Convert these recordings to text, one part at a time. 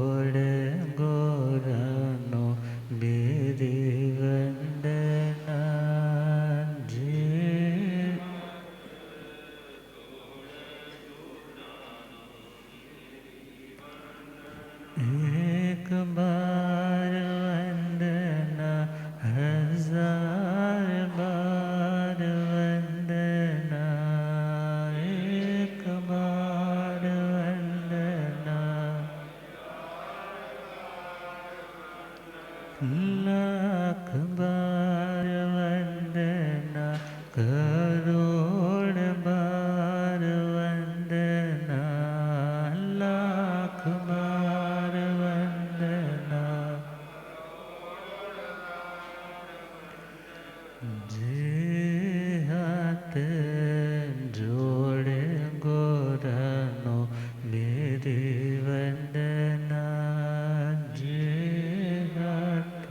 जोड़े गोरानो मेरी वंदना जी। एक बार वंदना हजार बार वंदना, एक बार वंदना लाख बार वंदना, करोड़ बार वंदना, लाख बार वंदना। जे हाथ जोड़े गोरानो मेरी वंदना, जे हाथ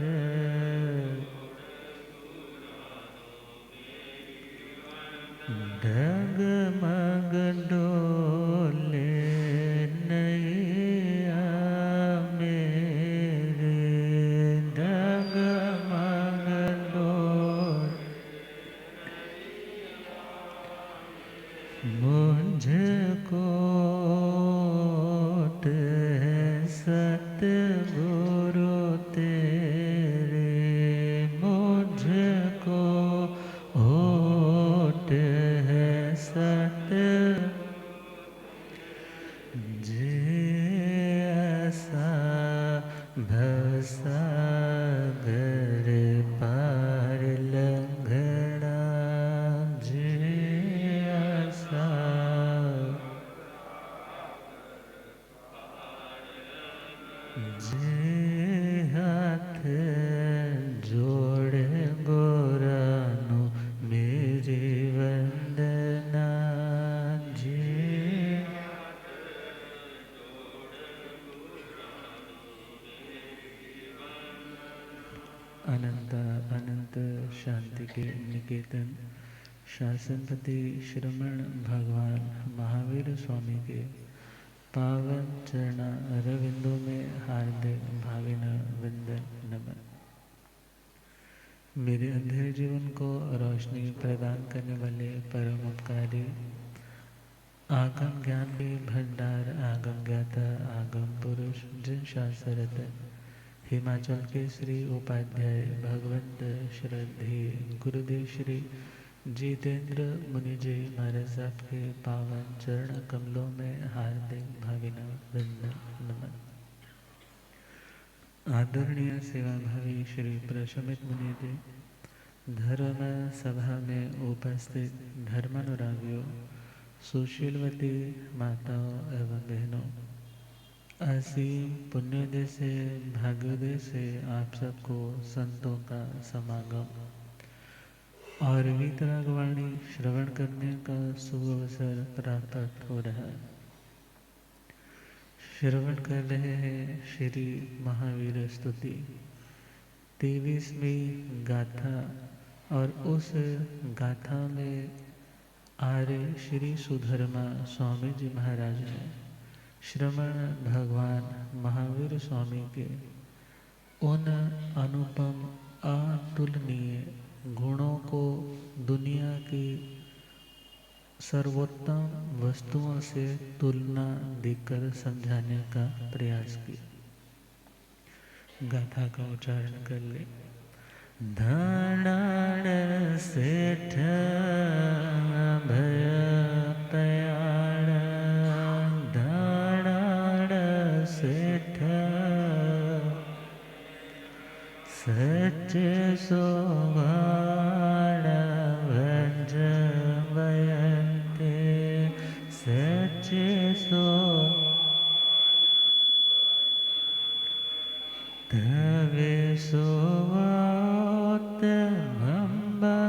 डगमग डोले नैया मेरे, डगमग डोले मुझको सतगुरु तेरे, मुझको होठ है सत जे ऐसा भवसागर पार लंघना, जे ऐसा जे हाथ जोड़े गोरानो मेरी वंदना, जे अनंत अनंत शांति के निकेतन शासनपति श्रमण भगवान महावीर स्वामी के पावन चरण अरविंदों में हार्दिक भावना वंदन नमन। मेरे अंधेरे जीवन को रोशनी प्रदान करने वाले परम उपकारी आगम ज्ञान के भंडार आगम ज्ञाता आगम पुरुष जिन शास्त्ररत्न हिमाचल के श्री उपाध्याय भगवंत श्रद्धे गुरुदेव श्री जितेंद्र मुनि जी महाराज साहब के पावन चरण कमलों में हार्दिक भावना वंदन नमन। आदरणीय सेवाभावी श्री प्रशमित मुनि जी, धर्म सभा में उपस्थित धर्मानुरागियों, सुशीलवती माताओं एवं बहनों, असीम पुण्योदय से भाग्योदय से आप सबको संतों का समागम और वीतरागवाणी श्रवण करने का सुअवसर प्राप्त हो रहा है। श्रवण कर रहे हैं श्री महावीर स्तुति 23वीं गाथा, और उस गाथा में आर्य श्री सुधर्मा स्वामी जी महाराज ने श्रमण भगवान महावीर स्वामी के उन अनुपम अतुलनीय गुणों को दुनिया की सर्वोत्तम वस्तुओं से तुलना देकर समझाने का प्रयास किया। गाथा का उच्चारण कर ले। धनाड़ सेठ भय पयाण, धनाड़ सेठ सच्चे सोवाण भज बयते, सच्चे सो तवे सोवात भंबा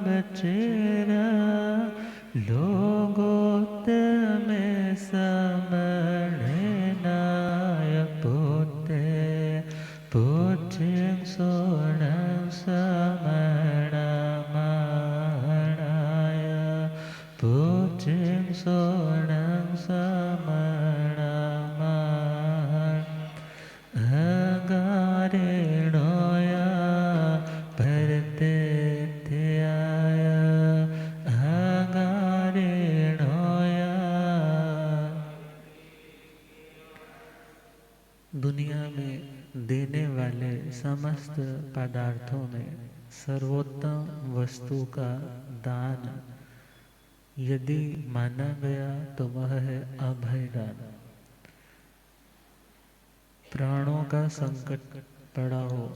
बचेरा, लोगोत में समणे नाय पोते, पोछिंग सोणं समणा माणाय, पोछिंग सोणं समणा माण दुनिया में देने वाले समस्त पदार्थों में सर्वोत्तम वस्तु का दान यदि माना गया तो वह है अभय दान। प्राणों का संकट पड़ा हो,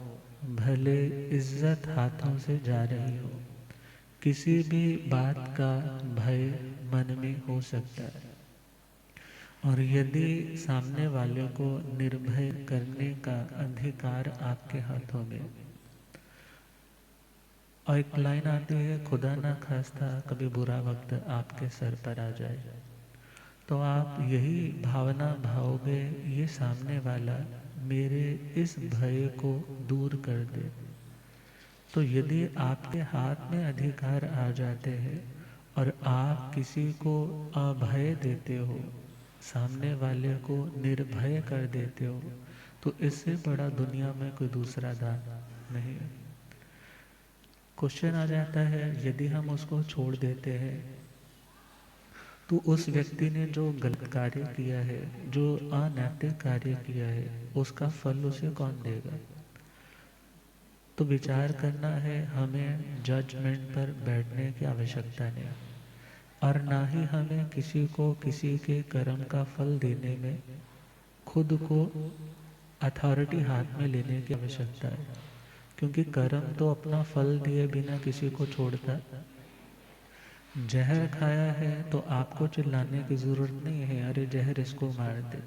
भले इज्जत हाथों से जा रही हो, किसी भी बात का भय मन में हो सकता है, और यदि सामने वाले को निर्भय करने का अधिकार आपके हाथों में, और एक लाइन आती है, खुदा ना खास्ता कभी बुरा वक्त आपके सर पर आ जाए, तो आप यही भावना भाओगे, ये सामने वाला मेरे इस भय को दूर कर दे। तो यदि आपके हाथ में अधिकार आ जाते हैं और आप किसी को अभय देते हो, सामने वाले को निर्भय कर देते हो, तो इससे बड़ा दुनिया में कोई दूसरा दान नहीं है। क्वेश्चन आ जाता है, यदि हम उसको छोड़ देते हैं तो उस व्यक्ति ने जो गलत कार्य किया है, जो अनैतिक कार्य किया है, उसका फल उसे कौन देगा? तो विचार करना है, हमें जजमेंट पर बैठने की आवश्यकता नहीं, और ना ही हमें किसी को किसी के कर्म का फल देने में खुद को अथॉरिटी हाथ में लेने की आवश्यकता है, क्योंकि कर्म तो अपना फल दिए बिना किसी को छोड़ता। जहर खाया है तो आपको चिल्लाने की जरूरत नहीं है, अरे जहर इसको मार दे।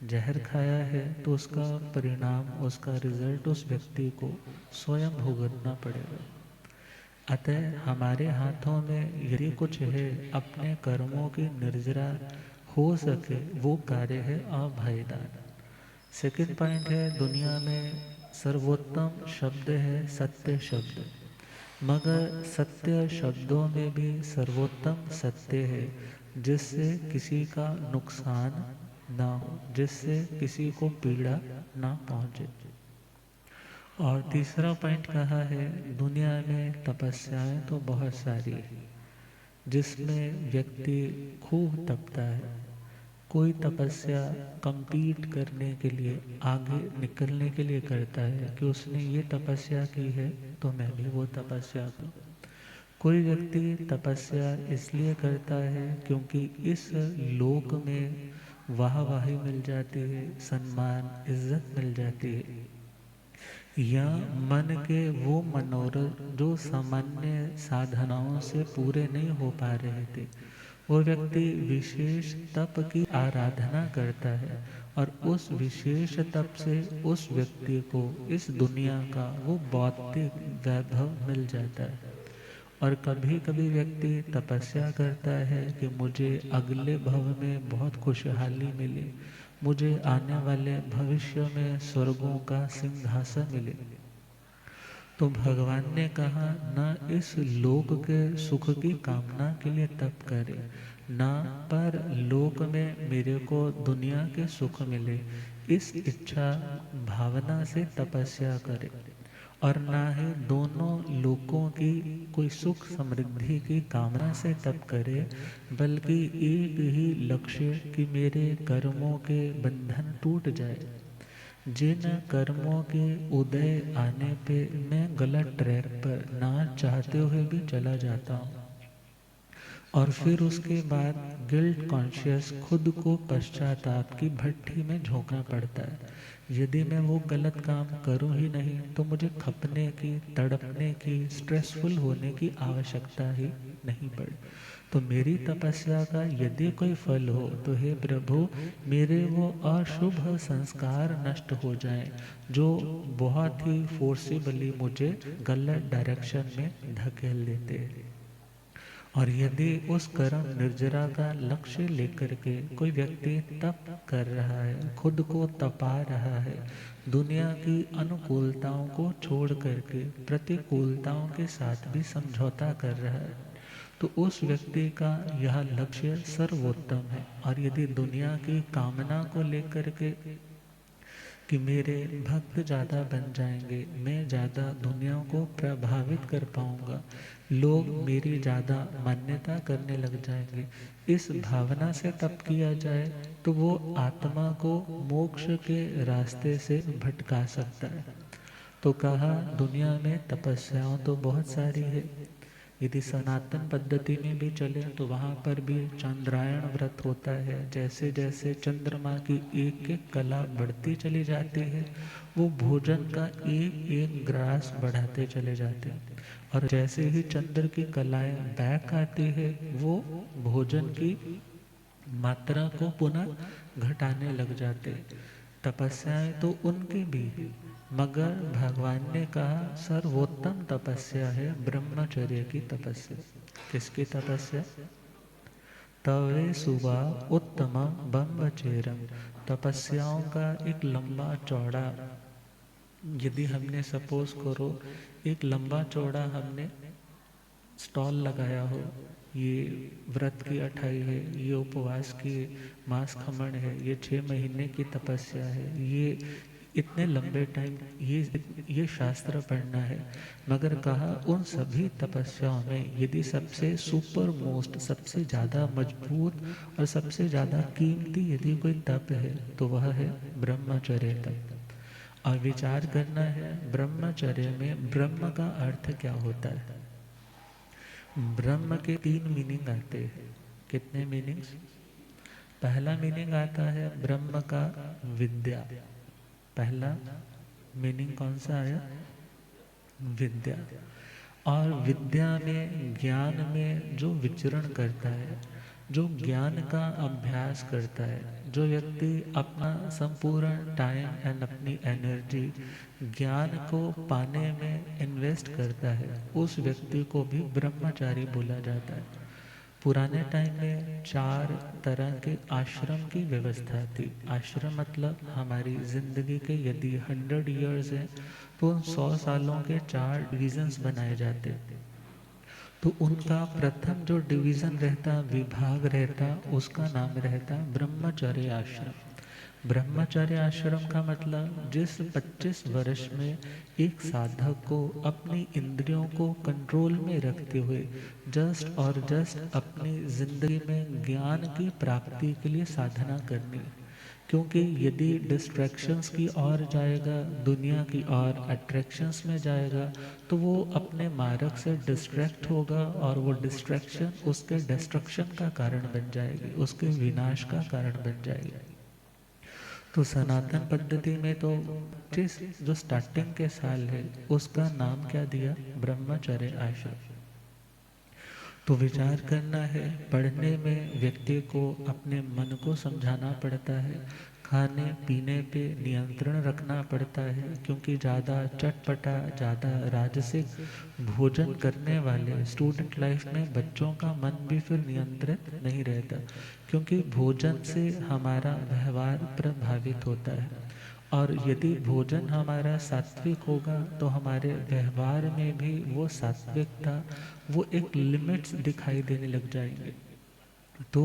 जहर खाया है तो उसका परिणाम, उसका रिजल्ट उस व्यक्ति को स्वयं भुगतना पड़ेगा। अतः हमारे हाथों में यदि कुछ है, अपने कर्मों की निर्जरा हो सके वो कार्य है अभयदान। सेकंड पॉइंट है, दुनिया में सर्वोत्तम शब्द है सत्य शब्द, मगर सत्य शब्दों में भी सर्वोत्तम सत्य है जिससे किसी का नुकसान ना हो, जिससे किसी को पीड़ा ना पहुंचे। और तीसरा पॉइंट कहा है, दुनिया में तपस्याएं तो बहुत सारी है जिसमें व्यक्ति खूब तपता है। कोई तपस्या कंपीट करने के लिए, आगे निकलने के लिए करता है कि उसने ये तपस्या की है तो मैं भी वो तपस्या करूं। कोई व्यक्ति तपस्या इसलिए करता है क्योंकि इस लोक में वाहवाही मिल जाती है, सम्मान इज्जत मिल जाती है, या मन के वो मनोरथ जो सामान्य साधनाओं से पूरे नहीं हो पा रहे थे, वो व्यक्ति विशेष तप की आराधना करता है, और उस विशेष तप से उस व्यक्ति को इस दुनिया का वो भौतिक वैभव मिल जाता है। और कभी कभी व्यक्ति तपस्या करता है कि मुझे अगले भव में बहुत खुशहाली मिले, मुझे आने वाले भविष्य में स्वर्गों का सिंहासन मिले। तो भगवान ने कहा, न इस लोक के सुख की कामना के लिए तप करे, ना पर लोक में मेरे को दुनिया के सुख मिले, इस इच्छा भावना से तपस्या करे, और ना ही दोनों लोकों की कोई सुख समृद्धि की कामना से तप करे, बल्कि एक ही लक्ष्य कि मेरे कर्मों के बंधन टूट जाए। जिन कर्मों के उदय आने पे मैं गलत ट्रैक पर ना चाहते हुए भी चला जाता हूँ, और फिर उसके बाद गिल्ट कॉन्शियस खुद को पश्चाताप की भट्टी में झोंकना पड़ता है। यदि मैं वो गलत काम करूं ही नहीं तो मुझे खपने की, तड़पने की, स्ट्रेसफुल होने की आवश्यकता ही नहीं पड़ी। तो मेरी तपस्या का यदि कोई फल हो तो हे प्रभु, मेरे वो अशुभ संस्कार नष्ट हो जाएं जो बहुत ही फोर्सिबली मुझे गलत डायरेक्शन में धकेल देते हैं। और यदि उस कर्म निर्जरा का लक्ष्य लेकर के कोई व्यक्ति तप कर रहा है, खुद को तपा रहा है, दुनिया की अनुकूलताओं को छोड़ करके प्रतिकूलताओं के साथ भी समझौता कर रहा है, तो उस व्यक्ति का यह लक्ष्य सर्वोत्तम है। और यदि दुनिया की कामना को लेकर के कि मेरे भक्त ज़्यादा बन जाएंगे, मैं ज़्यादा दुनिया को प्रभावित कर पाऊंगा, लोग मेरी ज़्यादा मान्यता करने लग जाएंगे। इस भावना से तप किया जाए तो वो आत्मा को मोक्ष के रास्ते से भटका सकता है। तो कहा दुनिया में तपस्याओं तो बहुत सारी है। यदि सनातन पद्धति में भी चले तो वहाँ पर भी चंद्रायण व्रत होता है। जैसे जैसे चंद्रमा की एक एक कला बढ़ती चली जाती है, वो भोजन का एक एक ग्रास बढ़ाते चले जाते हैं। और जैसे ही चंद्र की कलाएं बैक आती है, वो भोजन की मात्रा को पुनः घटाने लग जाते। तपस्याएं तो उनकी भी है, मगर भगवान ने कहा सर्वोत्तम तपस्या है ब्रह्मचर्य की तपस्या। किसकी तपस्या? तवे सुबह उत्तमम ब्रह्मचर्यम। तपस्याओं का एक लंबा चौड़ा, यदि हमने सपोज करो एक लंबा चौड़ा हमने स्टॉल लगाया हो, ये व्रत की अठाई है, ये उपवास की मास खमण है, ये 6 महीने की तपस्या है, ये इतने लंबे टाइम ये शास्त्र पढ़ना है। मगर कहा उन सभी तपस्याओं में यदि सबसे सुपर मोस्ट, सबसे ज़्यादा मजबूत और सबसे ज़्यादा कीमती यदि कोई तप है तो वह है ब्रह्मचर्य तप। और विचार करना है ब्रह्मचर्य में ब्रह्म का अर्थ क्या होता है। ब्रह्म के 3 मीनिंग आते हैं। कितने मीनिंग्स? पहला मीनिंग आता है ब्रह्म का विद्या। पहला मीनिंग कौन सा आया? विद्या। और विद्या में, ज्ञान में जो विचरण करता है, जो ज्ञान का अभ्यास करता है, जो व्यक्ति अपना संपूर्ण टाइम एंड अपनी एनर्जी ज्ञान को पाने में इन्वेस्ट करता है, उस व्यक्ति को भी ब्रह्मचारी बोला जाता है। पुराने टाइम में 4 तरह के आश्रम की व्यवस्था थी। आश्रम मतलब हमारी जिंदगी के यदि 100 ईयर्स हैं तो उन 100 सालों के 4 डिविजन्स बनाए जाते। तो उनका प्रथम जो डिवीजन रहता, विभाग रहता, उसका नाम रहता ब्रह्मचर्य आश्रम। ब्रह्मचर्य आश्रम का मतलब जिस 25 वर्ष में एक साधक को अपनी इंद्रियों को कंट्रोल में रखते हुए जस्ट और जस्ट अपनी जिंदगी में ज्ञान की प्राप्ति के लिए साधना करनी। क्योंकि यदि डिस्ट्रैक्शंस की ओर जाएगा, दुनिया की ओर अट्रैक्शंस में जाएगा, तो वो अपने मार्ग से डिस्ट्रैक्ट होगा और वो डिस्ट्रैक्शन उसके डिस्ट्रक्शन का कारण बन जाएगी, उसके विनाश का कारण बन जाएगी। तो सनातन पद्धति में तो जिस जो स्टार्टिंग के साल है उसका नाम क्या दिया? ब्रह्मचर्य आश्रम। तो विचार करना है, पढ़ने में व्यक्ति को अपने मन को समझाना पड़ता है, खाने पीने पे नियंत्रण रखना पड़ता है, क्योंकि ज़्यादा चटपटा, ज़्यादा राजसिक भोजन करने वाले स्टूडेंट लाइफ में बच्चों का मन भी फिर नियंत्रित नहीं रहता, क्योंकि भोजन से हमारा व्यवहार प्रभावित होता है। और यदि भोजन हमारा सात्विक होगा तो हमारे व्यवहार में भी वो सात्विकता, वो एक लिमिट्स दिखाई देने लग जाएंगे। तो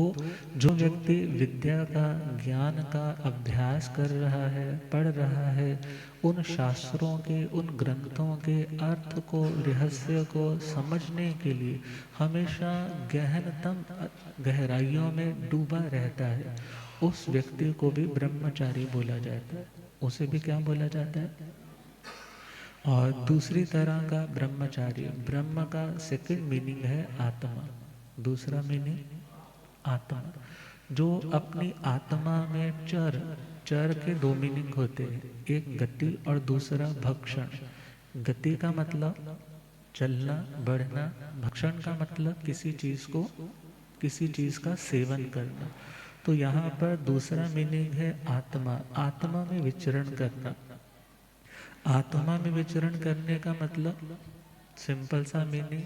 जो व्यक्ति विद्या का, ज्ञान का अभ्यास कर रहा है, पढ़ रहा है, उन शास्त्रों के, उन ग्रंथों के अर्थ को, रहस्य को समझने के लिए हमेशा गहनतम गहराइयों में डूबा रहता है, उस व्यक्ति को भी ब्रह्मचारी बोला जाता है। उसे भी क्या बोला जाता है? और दूसरी तरह का ब्रह्मचारी, ब्रह्म का सेकंड मीनिंग है आत्मा। दूसरा मीनिंग आत्मा, जो अपनी आत्मा में चर, चर के 2 मीनिंग होते हैं, एक गति और दूसरा भक्षण। गति का मतलब चलना, बढ़ना, भक्षण का मतलब किसी चीज को, किसी चीज का सेवन करना। तो यहाँ पर दूसरा मीनिंग है आत्मा, आत्मा में विचरण करना। आत्मा में विचरण करने का मतलब सिंपल सा मीनिंग,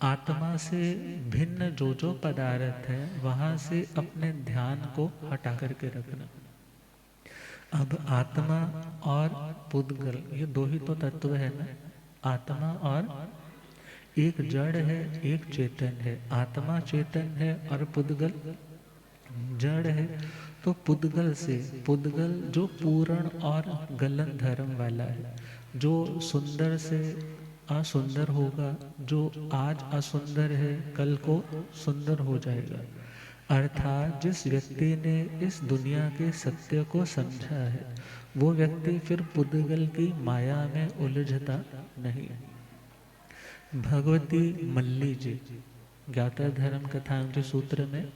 आत्मा से भिन्न जो जो पदार्थ है वहां से अपने ध्यान को हटा करके रखना। अब आत्मा और पुद्गल, ये 2 ही तो तत्व है ना, आत्मा और, एक जड़ है एक चेतन है, आत्मा चेतन है और पुद्गल जड़ है। तो पुद्गल से, पुद्गल जो पूर्ण और गलन धर्म वाला है, जो सुंदर से असुंदर होगा, जो आज असुंदर है कल को सुंदर हो जाएगा। अर्थात जिस व्यक्ति ने इस दुनिया के सत्य को समझा है, वो व्यक्ति फिर पुद्गल की माया में उलझता नहीं। भगवती मल्ली जी, ज्ञाता धर्म कथांग सूत्र में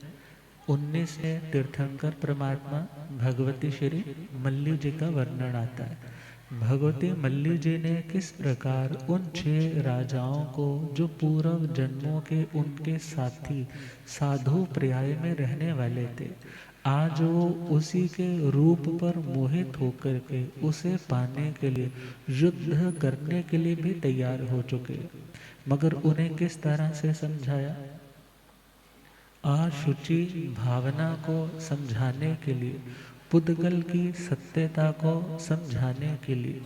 19वें तीर्थंकर परमात्मा भगवती श्री मल्ली जी का वर्णन आता है। भगवती मल्ली जी ने किस प्रकार उन 6 राजाओं को, जो पूर्व जन्मों के उनके साथी साधु पर्याय में रहने वाले थे, आज वो उसी के रूप पर मोहित होकर के उसे पाने के लिए युद्ध करने के लिए भी तैयार हो चुके, मगर उन्हें किस तरह से समझाया? अशुचि भावना को समझाने के लिए, पुद्गल की सत्यता को समझाने के लिए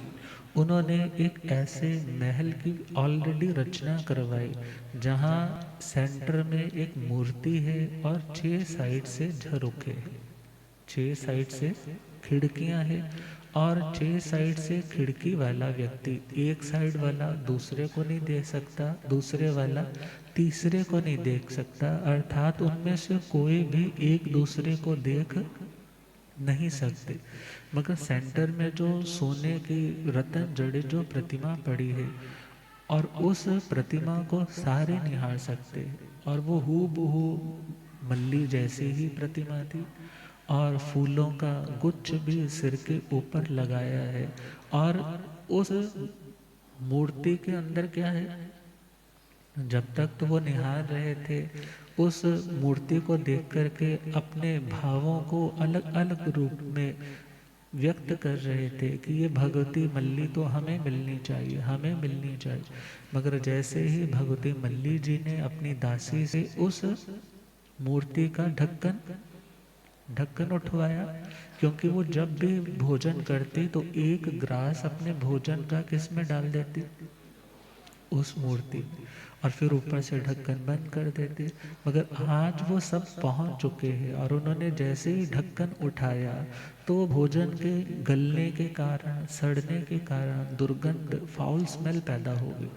उन्होंने एक ऐसे महल की ऑलरेडी रचना करवाई, जहां सेंटर में एक मूर्ति है और 6 साइड से झरोखे हैं, 6 साइड से खिड़कियां हैं, और 6 साइड से खिड़की वाला व्यक्ति, एक साइड वाला दूसरे को नहीं देख सकता, दूसरे वाला तीसरे को नहीं देख सकता, अर्थात उनमें से कोई भी एक दूसरे को देख नहीं सकते। मगर सेंटर में जो सोने की रतन जड़े जो प्रतिमा पड़ी है, और उस प्रतिमा को सारे निहार सकते हैं, और वो हूबहू मल्ली जैसी ही प्रतिमा थी, और फूलों का गुच्छ भी सिर के ऊपर लगाया है, और उस मूर्ति के अंदर क्या है, जब तक तो वो निहार रहे थे, उस मूर्ति को देख करके अपने भावों को अलग अलग रूप में व्यक्त कर रहे थे कि ये भगवती मल्ली तो हमें मिलनी चाहिए, हमें मिलनी चाहिए। मगर जैसे ही भगवती मल्ली जी ने अपनी दासी से उस मूर्ति का ढक्कन उठवाया, क्योंकि वो जब भी भोजन करती तो एक ग्रास अपने भोजन का किस में डाल देती, उस मूर्ति में, और फिर ऊपर से ढक्कन बंद कर देते। मगर आज वो सब पहुंच चुके हैं, और उन्होंने जैसे ही ढक्कन उठाया तो भोजन के गलने के कारण, सड़ने के कारण दुर्गंध, फाउल स्मेल पैदा हो गई,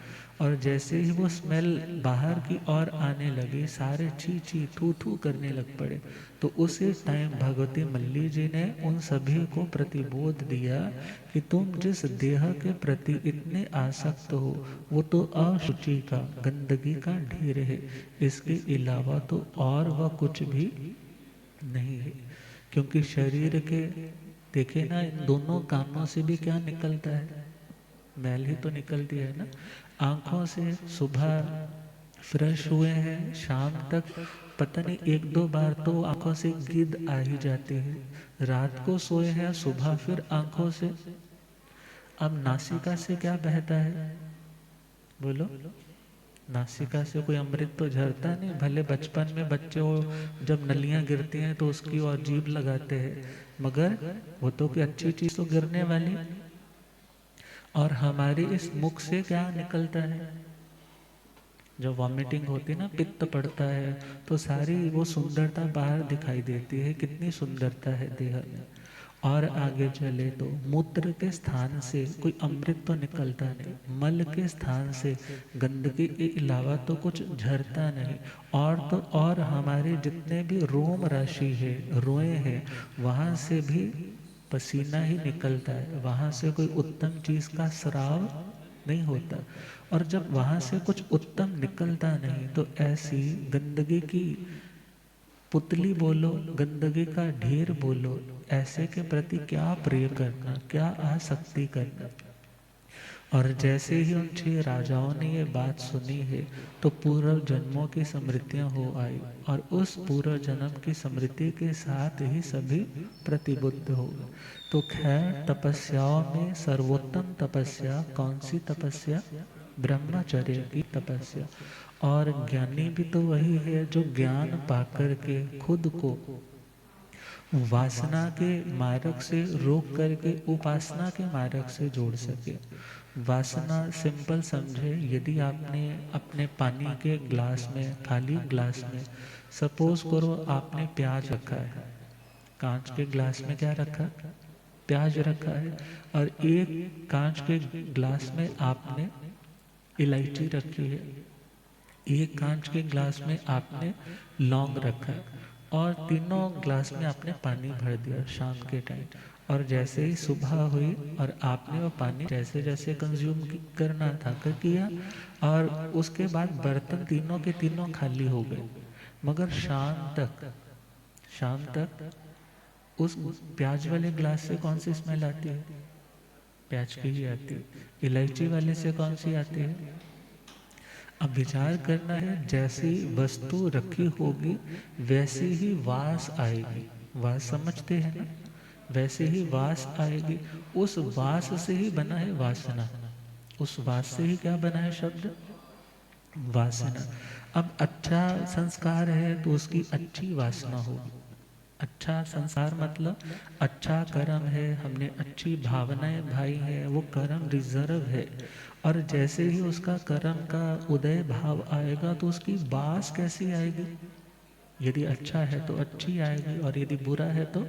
और जैसे ही वो स्मेल बाहर की ओर आने लगी, सारे छी छी थू थू करने लग पड़े। तो उसी टाइम भगवती मल्ली जी ने उन सभी को प्रतिबोध दिया कि तुम जिस देह के प्रति इतने आसक्त हो, वो तो अशुचि का, गंदगी का ढेर है, इसके अलावा तो और वह कुछ भी नहीं है। क्योंकि शरीर के, देखे ना, इन दोनों कामों से भी क्या निकलता है, मैल ही तो निकलती है ना। आंखों से सुबह फ्रेश हुए हैं, शाम तक पता नहीं 1-2 बार तो आंखों से गिद्ध आ ही जाती है, रात को सोए हैं, सुबह फिर आंखों से। अब नासिका से क्या बहता है, बोलो? नासिका से कोई अमृत तो झरता नहीं। भले बचपन में बच्चे हो, जब नलियां गिरती हैं तो उसकी और जीभ लगाते हैं, मगर वो तो कोई अच्छी चीज तो गिरने वाली। और हमारे इस मुख से क्या निकलता है, जब वॉमिटिंग होती है ना, पित्त पड़ता है, तो सारी वो सुंदरता बाहर दिखाई देती है, कितनी सुंदरता है देह में। और आगे चले तो मूत्र के स्थान से कोई अमृत तो निकलता नहीं, मल के स्थान से गंदगी के अलावा तो कुछ झरता नहीं। और तो और हमारे जितने भी रोम राशि है, रोए हैं, वहाँ से भी पसीना ही निकलता है, वहाँ से कोई उत्तम चीज का स्राव नहीं होता। और जब वहां से कुछ उत्तम निकलता नहीं, तो ऐसी गंदगी की पुतली बोलो, गंदगी का ढेर बोलो, ऐसे के प्रति क्या प्रिय करना, क्या आसक्ति करना। और जैसे ही उन 6 राजाओं ने ये बात सुनी है, तो पूर्व जन्मों की स्मृतियां हो आई, और उस पूर्व जन्म की स्मृति के साथ ही सभी प्रतिबुद्ध हो गए। तो खैर, तपस्याओं में सर्वोत्तम तपस्या कौन सी तपस्या? ब्रह्मचर्य की तपस्या। और ज्ञानी भी तो वही है जो ज्ञान पाकर के खुद को वासना के मार्ग से रोक करके उपासना के मार्ग से जोड़ सके। वासना सिंपल समझे, यदि आपने अपने पानी के ग्लास में, खाली ग्लास में, सपोज करो आपने प्याज रखा है, कांच के ग्लास में क्या रखा, प्याज रखा है, और एक कांच के ग्लास में आपने इलायची रखी है, एक कांच के ग्लास में आपने लौंग रखा है, और तीनों ग्लास में आपने पानी भर दिया शाम के टाइम। और जैसे ही सुबह हुई और आपने वो पानी जैसे जैसे कंज्यूम करना था कर किया, और उसके बाद बर्तन तीनों के तीनों खाली हो गए। मगर शाम तक उस प्याज वाले ग्लास से कौन सी स्मेल आती है, प्याज की ही आती है। इलायची वाले से कौन सी आती है। अब विचार करना है, जैसी वस्तु रखी होगी वैसी ही वास आएगी। वास समझते हैं ना, वैसे ही वास आएगी। उस वास से ही बना है वासना, उस वास से ही क्या बना है शब्द, वासना। अब अच्छा संस्कार है तो उसकी अच्छी वासना होगी। अच्छा संस्कार मतलब अच्छा कर्म है, हमने अच्छी भावनाएं भाई है, वो कर्म रिजर्व है। और जैसे ही उसका कर्म का उदय भाव आएगा तो उसकी बास कैसी आएगी। यदि अच्छा है तो अच्छी आएगी, और यदि बुरा है तो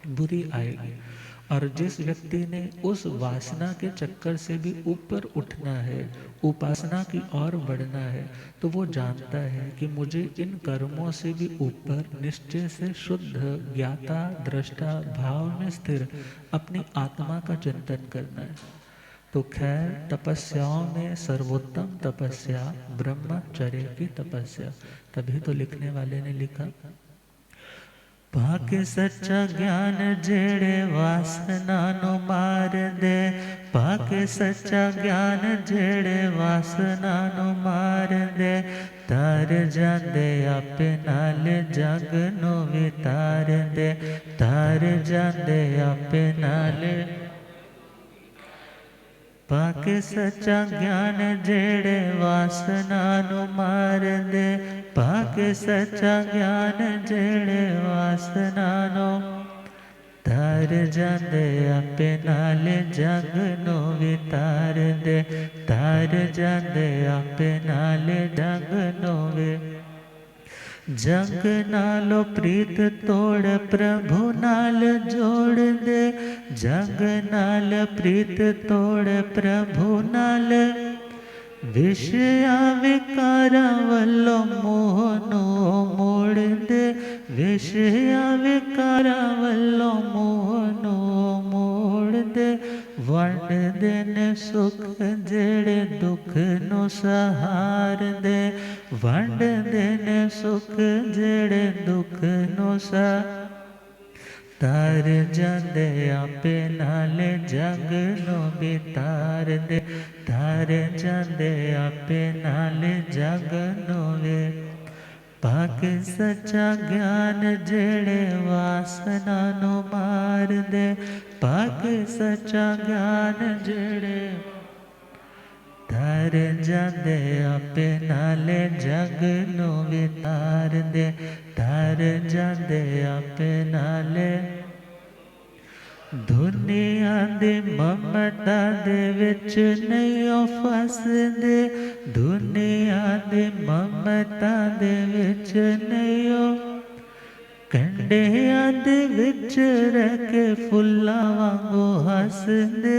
बुरी आएगी। और जिस व्यक्ति ने उस वासना के चक्कर से भी ऊपर उठना है, उपासना की ओर बढ़ना है, तो वो जानता है कि मुझे इन कर्मों से भी ऊपर निश्चय से शुद्ध ज्ञाता दृष्टा भाव में स्थिर अपनी आत्मा का चिंतन करना है। तो खैर, तपस्याओं में सर्वोत्तम तपस्या ब्रह्मचर्य की तपस्या। तभी तो लिखने वाले ने लिखा, पाके सच्चा ज्ञान जेड़े वासना नु मार दे, पाके सच्चा ज्ञान जेड़े वासना नु मार दे, तार जांदे आपे नाल जग नु वितार दे, तार जांदे आपे नाल। पाके सच्चा ज्ञान जेड़े वासना नु मार दे, पाके सच्चा ज्ञान जेड़े वासना नु तार जांदे आपे नाल जग नु वितार दे, तार जांदे आपे नाल जग नु वे। जग नालो प्रीत तोड़ प्रभु नाल जोड़ दे, जग नाल प्रीत तोड़ प्रभु नाल, विषया विकारा वल्लो मोह नो मोड़ दे, विषया विकारा वल्लो मोह नो मोड़ दे, वंड देन सुख जेड़े दुख नो सहार दे, वंड देन सुख जेड़े दुख नो सहार। तार जांदे आपे नाल जग नो बितार दे, तार जांदे आपे नाल जग नो वे। पाक सच्चा ज्ञान जेड़े वासना नो मार दे, पाक सच्चा ज्ञान जेड़े तार जांदे आपे नाले जग नो वितार दे, तार जांदे आपे नाले। दुनिया दे ममता दे विच नहीं फसदे, दुनिया दे ममता दे विच नहीं कंडिया दे विच रह के फुल्ला वांगू हसदे,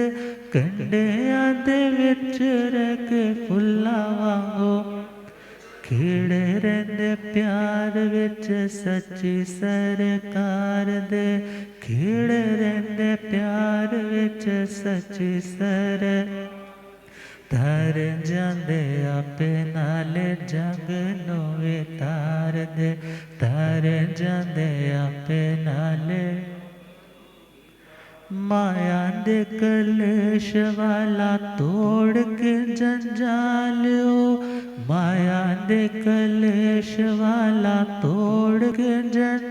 कंडिया दे विच रह के फुल्ला वांगू खिड़े रहंदे प्यार विच सच्ची सरकार दे, खिड़े रहंदे प्यार विच सच्ची सर। तार जांदे आपे नाले जग नो वितार दे, तार जांदे आपे नाले। माया दे कलेश वाला तोड़ के जंजालियो, माया दे कलेश वाला तोड़ के जन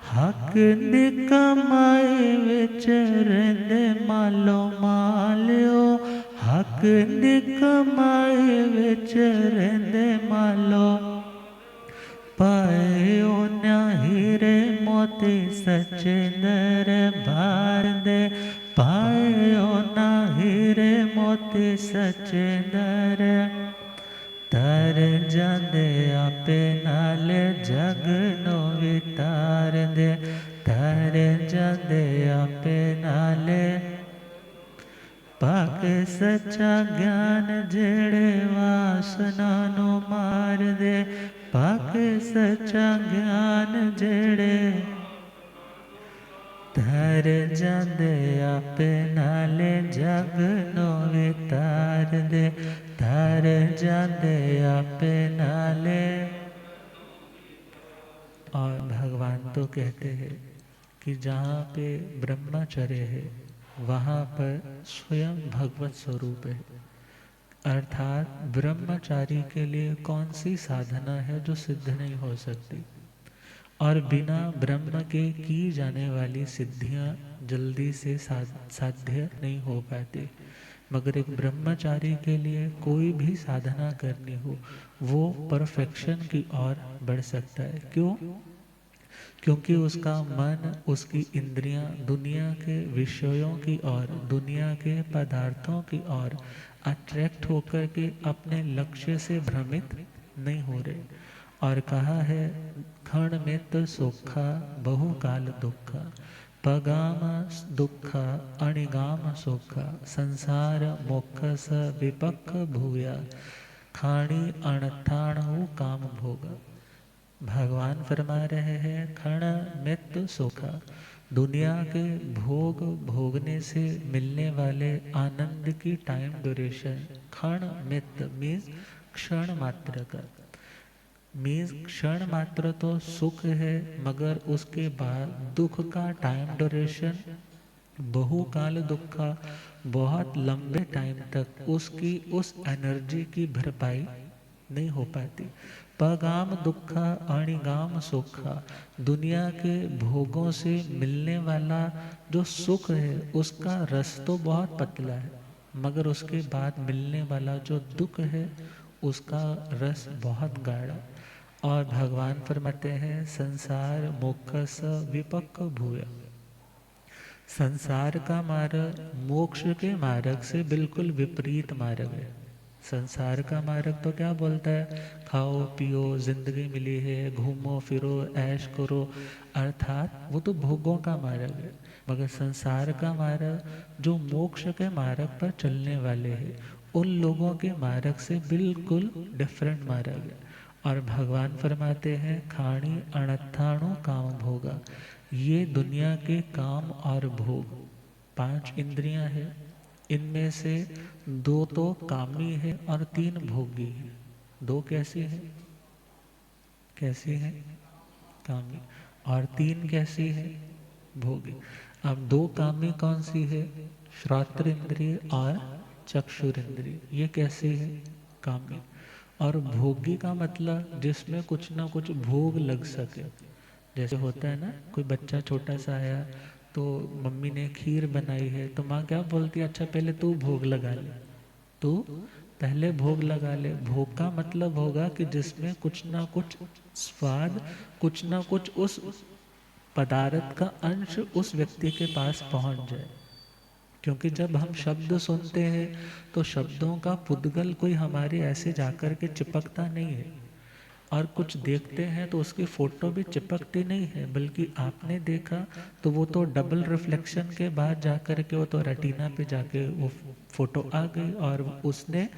हक दी कमाई विच रहिंदे मालो मालियो, हक दी कमाई विच रहिंदे मालो। पाए ओन्या हीरे मोती सच्चे दरबार दे, पाए ओना हीरे मोती सच्चे दर। तार जांदे आपे नाले जग नो वितार दे, धारे जादे आपे नाले पाके सच्चा ज्ञान जेड़े वासना नो मार दे पाके सच्चा ज्ञान जेड़े धर जादे आपे नाले जग नो वितार दे धर जादे आपे नाले। और भगवान तो कहते हैं कि जहाँ पे ब्रह्मचर्य है वहाँ पर स्वयं भगवत स्वरूप है। अर्थात ब्रह्मचारी के लिए कौन सी साधना है जो सिद्ध नहीं हो सकती, और बिना ब्रह्म के की जाने वाली सिद्धियां जल्दी से साध्य नहीं हो पाती। मगर एक ब्रह्मचारी के लिए कोई भी साधना करनी हो वो परफेक्शन की ओर बढ़ सकता है। क्यों? क्योंकि उसका मन, उसकी इंद्रियां दुनिया के विषयों की ओर, दुनिया के पदार्थों की ओर अट्रैक्ट होकर के अपने लक्ष्य से भ्रमित नहीं हो रहे। और कहा है क्षण मित सुखा बहुकाल दुखा पगाम दुखा अणिगाम सुखा संसार मोक्ष स विपक्ष भूया खाणी अणथाणु काम भोगा। भगवान फरमा रहे हैं क्षण मित सुखा, दुनिया के भोग भोगने से मिलने वाले आनंद की टाइम ड्यूरेशन क्षण मित मीन्स क्षण मात्र का, मीन्स क्षण मात्र तो सुख है, मगर उसके बाद दुख का टाइम ड्यूरेशन बहुकाल दुखा, बहुत लंबे टाइम तक उसकी उस एनर्जी की भरपाई नहीं हो पाती। पगाम दुखा अणिगाम सुखा, दुनिया के भोगों से मिलने वाला जो सुख है उसका रस तो बहुत पतला है, मगर उसके बाद मिलने वाला जो दुख है उसका रस बहुत गाढ़ा। और भगवान फरमाते हैं संसार मोक्ष विपक्ष भूया, संसार का मार्ग मोक्ष के मार्ग से बिल्कुल विपरीत मार्ग है। संसार का मार्ग तो क्या बोलता है, खाओ पियो जिंदगी मिली है घूमो फिरो ऐश करो, अर्थात वो तो भोगों का मार्ग है। मगर संसार का मार्ग जो मोक्ष के मार्ग पर चलने वाले हैं उन लोगों के मार्ग से बिल्कुल डिफरेंट मार्ग है। और भगवान फरमाते हैं खाणी अणथाणु काम भोगा, ये दुनिया के काम और भोग 5 इंद्रियां हैं, इनमें से 2 तो कामी है और 3 भोगी है। 2 कैसी है? कैसी है? कामी। और 3 कैसी है? भोगी। अब 2 कामी कौन सी है? श्रोत्र इंद्रिय और चक्षुर इंद्रिय, ये कैसी है? कामी। और भोगी का मतलब जिसमें कुछ ना कुछ भोग लग सके। जैसे होता है ना, कोई बच्चा छोटा सा आया तो मम्मी ने खीर बनाई है तो माँ क्या बोलती है, अच्छा पहले तू भोग लगा ले, तू पहले भोग लगा ले। भोग का मतलब होगा कि जिसमें कुछ ना कुछ स्वाद, कुछ ना कुछ उस पदार्थ का अंश उस व्यक्ति के पास पहुंच जाए। क्योंकि जब हम शब्द सुनते हैं तो शब्दों का पुद्गल कोई हमारे ऐसे जाकर के चिपकता नहीं है, और कुछ देखते हैं तो उसकी फोटो भी चिपकती नहीं है, बल्कि आपने देखा तो वो तो डबल रिफ्लेक्शन के बाद जाकर के वो तो रेटिना पे जाके वो फोटो आ गई और उसने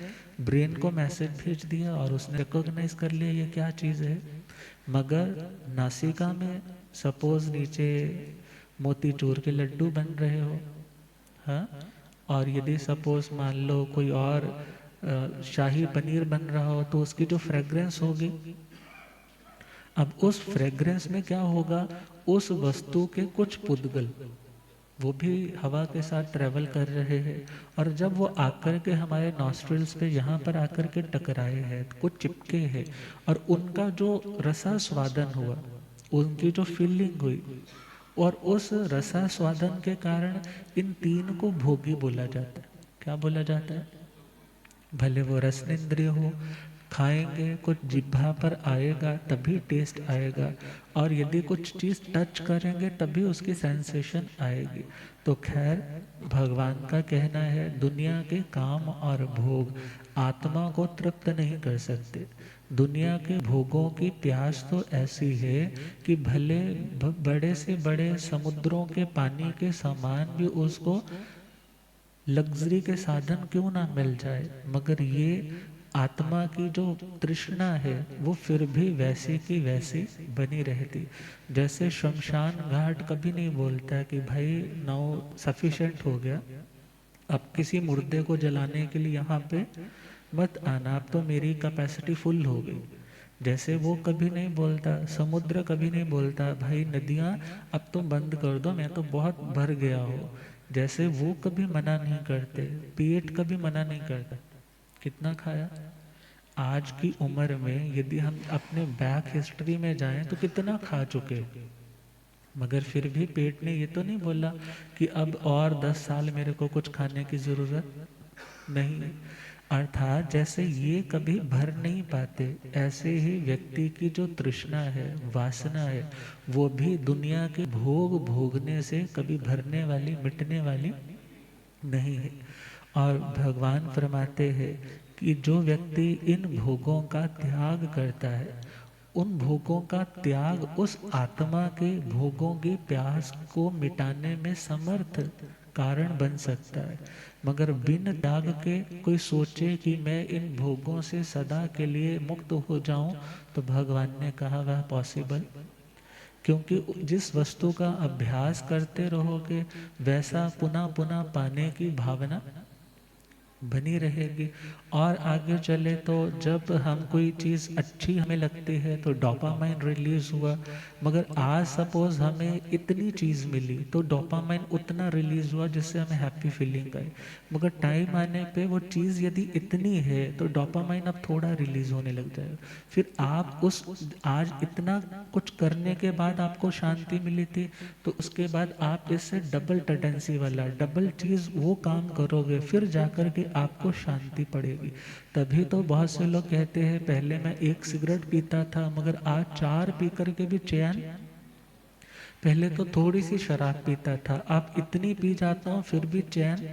ब्रेन को मैसेज भेज दिया और उसने रिकॉग्नाइज कर लिया ये क्या चीज़ है। मगर नासिका में सपोज नीचे मोतीचूर के लड्डू बन रहे हो, हाँ, और यदि सपोज मान लो कोई और शाही पनीर बन रहा हो तो उसकी जो फ्रेग्रेंस होगी, अब उस फ्रेग्रेंस में क्या होगा, उस वस्तु के कुछ पुद्गल वो भी हवा के साथ ट्रेवल कर रहे हैं, और जब वो आकर के हमारे नॉस्ट्रिल्स पे यहाँ पर आकर के टकराए हैं, कुछ चिपके हैं, और उनका जो रसास्वादन हुआ, उनकी जो फीलिंग हुई, और उस रसास्वादन के कारण इन 3 को भोगी बोला जाता है। क्या बोला जाता है? भले वो रसनेंद्रिय हो, खाएंगे कुछ जिह्वा पर आएगा तभी टेस्ट आएगा, और यदि कुछ चीज़ टच करेंगे तभी उसकी सेंसेशन आएगी। तो खैर भगवान का कहना है दुनिया के काम और भोग आत्मा को तृप्त नहीं कर सकते। दुनिया के भोगों की प्यास तो ऐसी है कि भले बड़े से बड़े समुद्रों के पानी के समान भी उसको लग्जरी के साधन क्यों ना मिल जाए, मगर ये आत्मा की जो तृष्णा है वो फिर भी वैसी की वैसी बनी रहती। जैसे शमशान घाट कभी नहीं बोलता कि भाई नाउ सफिशिएंट हो गया, अब किसी मुर्दे को जलाने के लिए यहाँ पे मत आना, अब तो मेरी कैपेसिटी फुल हो गई। जैसे वो कभी नहीं बोलता, समुद्र कभी नहीं बोलता भाई नदियाँ अब तुम बंद कर दो, मैं तो बहुत भर गया हूँ। जैसे वो कभी मना नहीं करते, पेट कभी मना नहीं करता। कितना खाया आज की उम्र में, यदि हम अपने बैक हिस्ट्री में जाएं तो कितना खा चुके, मगर फिर भी पेट ने ये तो नहीं बोला कि अब और 10 साल मेरे को कुछ खाने की जरूरत नहीं। अर्थात जैसे ये कभी भर नहीं पाते, ऐसे ही व्यक्ति की जो तृष्णा है, वासना है, वो भी दुनिया के भोग भोगने से कभी भरने वाली, मिटने वाली नहीं है। और भगवान फरमाते हैं कि जो व्यक्ति इन भोगों का त्याग करता है, उन भोगों का त्याग उस आत्मा के भोगों की प्यास को मिटाने में समर्थ कारण बन सकता है। मगर बिन त्याग के कोई सोचे कि मैं इन भोगों से सदा के लिए मुक्त हो जाऊं, तो भगवान ने कहा वह पॉसिबल, क्योंकि जिस वस्तु का अभ्यास करते रहोगे वैसा पुनः पुनः पाने की भावना बनी रहेगी। और आगे चले तो जब हम कोई चीज़ अच्छी हमें लगती है तो डोपामाइन रिलीज हुआ, मगर आज सपोज हमें इतनी चीज़ मिली तो डोपामाइन उतना रिलीज हुआ जिससे हमें हैप्पी फीलिंग आई। मगर टाइम आने पे वो चीज़ यदि इतनी है तो डोपामाइन अब थोड़ा रिलीज होने लग जाएगा। फिर आप उस आज इतना कुछ करने के बाद आपको शांति मिली थी, तो उसके बाद आप इससे डबल टेंडेंसी वाला डबल चीज़ वो काम करोगे, फिर जाकर के आपको शांति पड़ेगी। तभी तो बहुत से लोग कहते हैं पहले मैं 1 सिगरेट पीता था मगर आज 4 पी करके भी चैन, पहले तो थोड़ी सी शराब पीता था अब इतनी पी जाता हूँ फिर भी चैन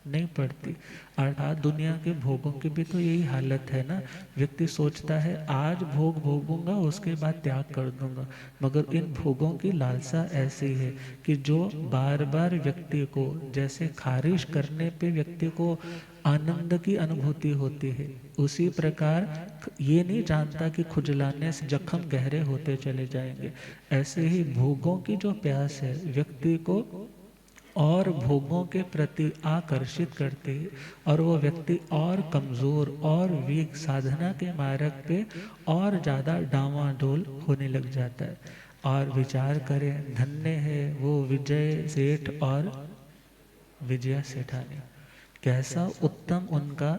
नहीं पड़ती। अर्थात दुनिया के भोगों की भी तो यही हालत है ना। व्यक्ति सोचता है आज भोग भोगूंगा उसके बाद त्याग कर दूंगा, मगर इन भोगों की लालसा ऐसी है कि जो बार बार व्यक्ति को, जैसे खारिश करने पे व्यक्ति को आनंद की अनुभूति होती है, उसी प्रकार ये नहीं जानता कि खुजलाने से जख्म गहरे होते चले जाएंगे। ऐसे ही भोगों की जो प्यास है व्यक्ति को और भोगों के प्रति आकर्षित करती है, और वो व्यक्ति और कमज़ोर और वीक साधना के मार्ग पे और ज़्यादा डावाडोल होने लग जाता है। और विचार करें, धन्य है वो विजय सेठ और विजया सेठानी, कैसा उत्तम उनका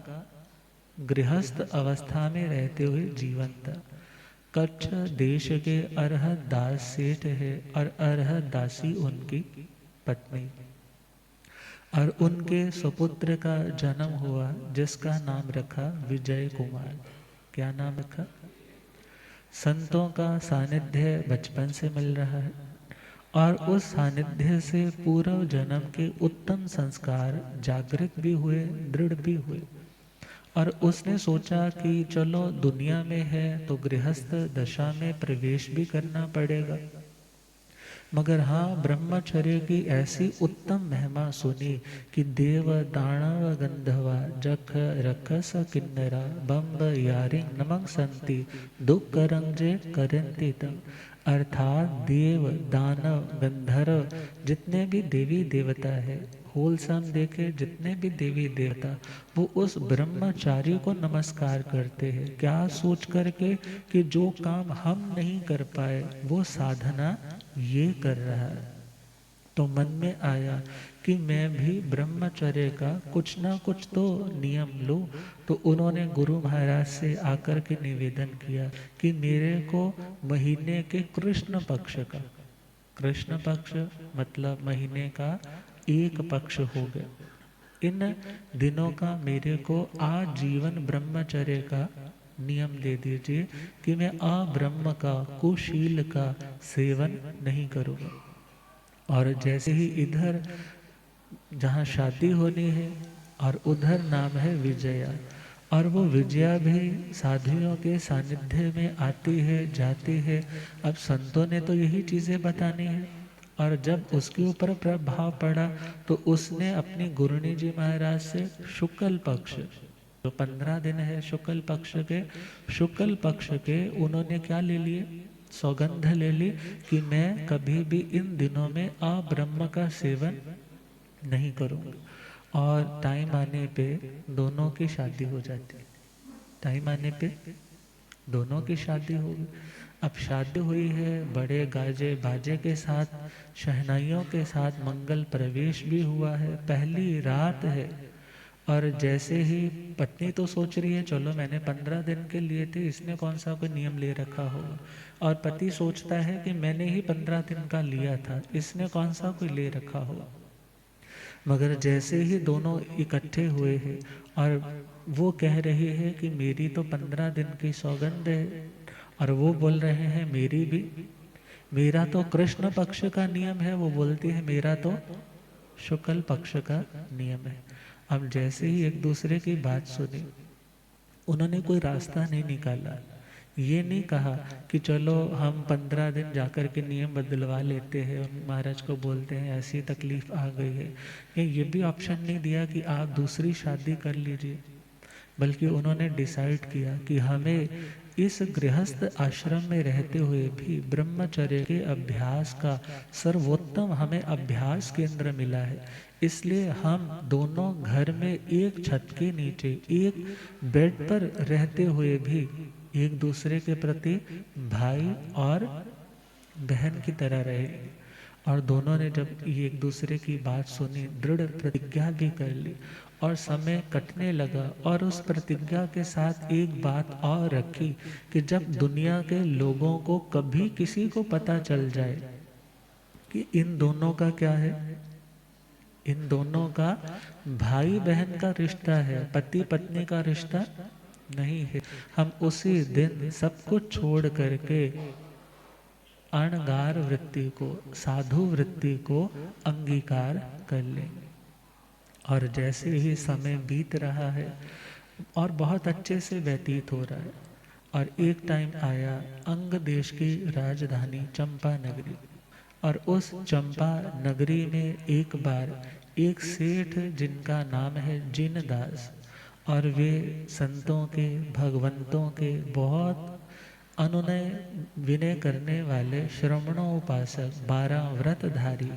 गृहस्थ अवस्था में रहते हुए जीवन था। कच्छ देश के अरहत दास सेठ है और अरहत दासी उनकी पत्नी, और उनके सुपुत्र का जन्म हुआ जिसका नाम रखा विजय कुमार। क्या नाम रखा? संतों का सानिध्य बचपन से मिल रहा है, और उस सानिध्य से पूर्व जन्म के उत्तम संस्कार जागृत भी हुए, दृढ़ भी हुए। और उसने सोचा कि चलो दुनिया में है तो गृहस्थ दशा में प्रवेश भी करना पड़ेगा, मगर हाँ ब्रह्मचर्य की ऐसी उत्तम महिमा सुनी कि देव दानव गंधर्वा जख रखस किन्नरा बम्ब यारिंग नमक संति दुख करंजे करंती तम। अर्थात देव दानव गंधर्व जितने भी देवी देवता है, होलसम देखे जितने भी देवी देवता, वो उस ब्रह्मचारी को नमस्कार करते हैं। क्या सोच करके कि जो काम हम नहीं कर पाए वो साधना ये कर रहा है। तो मन में आया कि मैं भी ब्रह्मचर्य का कुछ ना कुछ तो नियम लूं। तो उन्होंने गुरु महाराज से आकर के निवेदन किया कि मेरे को महीने के कृष्ण पक्ष का, कृष्ण पक्ष मतलब महीने का एक पक्ष हो गया, इन दिनों का मेरे को आजीवन ब्रह्मचर्य का नियम दे दीजिए कि मैं अब्रह्म का, कुशील का सेवन नहीं करूँगा। और जैसे ही इधर जहाँ शादी होनी है और उधर नाम है विजया, और वो विजया भी साधुओं के सानिध्य में आती है, जाती है। अब संतों ने तो यही चीजें बतानी है, और जब उसके ऊपर प्रभाव पड़ा तो उसने अपनी गुरुनी जी महाराज से शुक्ल पक्ष, जो 15 दिन है शुक्ल पक्ष के उन्होंने क्या ले लिए, सौगंध ले ली कि मैं कभी भी इन दिनों में अब्रह्म का सेवन नहीं करूंगी। और टाइम आने पे दोनों की शादी हो जाती, टाइम आने पे दोनों की शादी होगी। अब शादी हुई है बड़े गाजे बाजे के साथ, शहनाइयों के साथ, मंगल प्रवेश भी हुआ है, पहली रात है। और जैसे ही पत्नी तो सोच रही है चलो मैंने 15 दिन के लिए थे, इसने कौन सा कोई नियम ले रखा होगा। और पति सोचता है कि मैंने ही 15 दिन का लिया था, इसने कौन सा कोई ले रखा होगा। मगर जैसे ही दोनों इकट्ठे हुए हैं और वो कह रही है कि मेरी तो 15 दिन की सौगंध है, और वो बोल रहे हैं मेरी भी, मेरा तो कृष्ण पक्ष का नियम है, वो बोलती है मेरा तो शुक्ल पक्ष का नियम है। अब जैसे ही एक दूसरे की बात सुनी, उन्होंने कोई रास्ता नहीं निकाला। ये नहीं कहा कि चलो हम 15 दिन जाकर के नियम बदलवा लेते हैं, महाराज को बोलते हैं ऐसी तकलीफ आ गई है। ये भी ऑप्शन नहीं दिया कि आप दूसरी शादी कर लीजिए, बल्कि उन्होंने डिसाइड किया कि हमें इस गृहस्थ आश्रम में रहते हुए भी ब्रह्मचर्य के अभ्यास का सर्वोत्तम हमें अभ्यास केंद्र मिला है। इसलिए हम दोनों घर में एक छत के नीचे एक बेड पर रहते हुए भी एक दूसरे के प्रति भाई और बहन की तरह रहे। और दोनों ने जब एक दूसरे की बात सुनी, दृढ़ प्रतिज्ञा भी कर ली, और समय कटने लगा। और उस प्रतिज्ञा के साथ एक बात और रखी कि जब दुनिया के लोगों को कभी किसी को पता चल जाए कि इन दोनों का क्या है, इन दोनों का भाई बहन का रिश्ता है, पति पत्नी का रिश्ता नहीं है, हम उसी दिन सब कुछ छोड़ करके अणगार वृत्ति को, साधु वृत्ति को अंगीकार कर लेंगे। और जैसे ही समय बीत रहा है और बहुत अच्छे से व्यतीत हो रहा है, और एक टाइम आया अंग देश की राजधानी चंपा नगरी, और उस चंपा नगरी में एक बार एक सेठ जिनका नाम है जिनदास, और वे संतों के, भगवंतों के बहुत अनुनय विनय करने वाले श्रमणोपासक 12 व्रतधारी,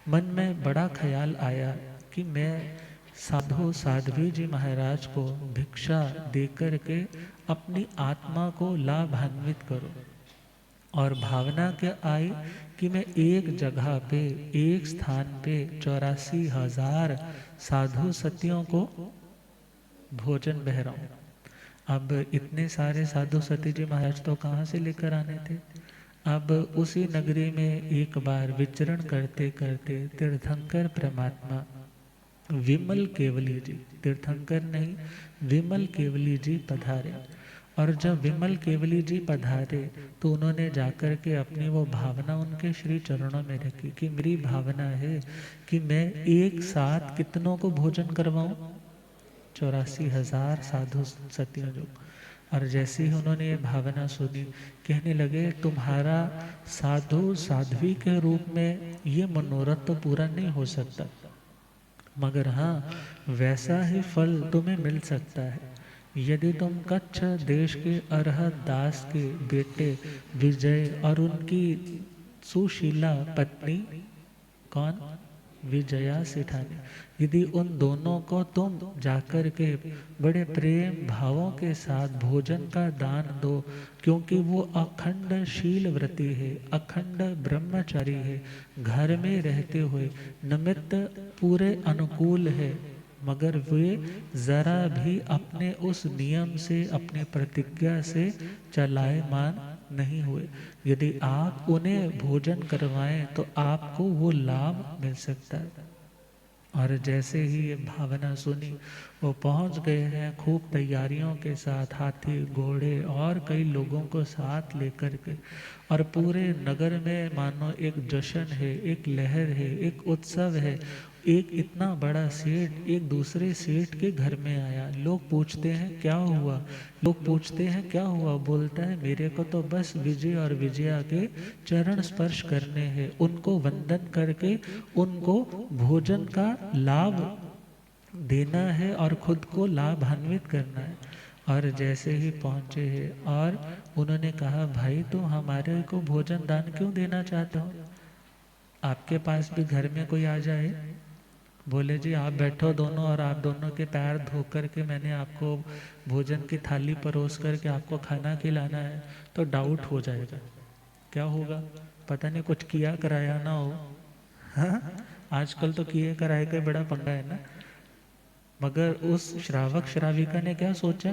मन में बड़ा ख्याल आया कि मैं साधु साध्वी जी महाराज को भिक्षा देकर के अपनी आत्मा को लाभान्वित करूं। और भावना क्या आई कि मैं एक जगह पे, एक स्थान पे 84,000 साधु सतियों को भोजन बहराऊं। अब इतने सारे साधु सती जी महाराज तो कहाँ से लेकर आने थे। अब उसी नगरी में एक बार विचरण करते करते तीर्थंकर परमात्मा विमल केवली जी, तीर्थंकर नहीं विमल केवली जी पधारे। और जब विमल केवली जी पधारे तो उन्होंने जाकर के अपनी वो भावना उनके श्री चरणों में रखी कि मेरी भावना है कि मैं एक साथ कितनों को भोजन करवाऊं, 84,000 साधु सतियों जो। और जैसे ही उन्होंने ये भावना सुनी, कहने लगे तुम्हारा साधु साध्वी के रूप में ये मनोरथ तो पूरा नहीं हो सकता, मगर हाँ वैसा ही फल तुम्हें मिल सकता है यदि तुम कच्छ देश के अरहत दास के बेटे विजय और उनकी सुशीला पत्नी कौन, विजया सेठानी, यदि उन दोनों को तुम जाकर के बड़े प्रेम भावों के साथ भोजन का दान दो, क्योंकि वो अखंड शील व्रती है, अखंड ब्रह्मचारी है, घर में रहते हुए निमित्त पूरे अनुकूल है, मगर वे जरा भी अपने उस नियम से, अपने प्रतिज्ञा से चलायमान नहीं हुए। यदि आप उन्हें भोजन करवाएं तो आपको वो लाभ मिल सकता है। और जैसे ही ये भावना सुनी, वो पहुंच गए हैं खूब तैयारियों के साथ, हाथी घोड़े और कई लोगों को साथ लेकर के, और पूरे नगर में मानो एक जश्न है, एक लहर है, एक उत्सव है, एक इतना बड़ा सेठ एक दूसरे सेठ के घर में आया। लोग पूछते हैं क्या हुआ, लोग पूछते हैं क्या हुआ, बोलता है मेरे को तो बस विजय और विजया के चरण स्पर्श करने हैं, उनको वंदन करके उनको भोजन का लाभ देना है और खुद को लाभान्वित करना है। और जैसे ही पहुँचे हैं और उन्होंने कहा भाई तुम हमारे को भोजन दान क्यों देना चाहते हो, आपके पास भी घर में कोई आ जाए। बोले जी आप बैठो दोनों और आप दोनों के पैर धो कर के मैंने आपको भोजन की थाली परोस करके आपको खाना खिलाना है, तो डाउट हो जाएगा। क्या होगा, पता नहीं कुछ किया कराया ना हो। हाँ, आजकल तो किए कराए का बड़ा पंगा है ना। मगर उस श्रावक श्राविका ने क्या सोचा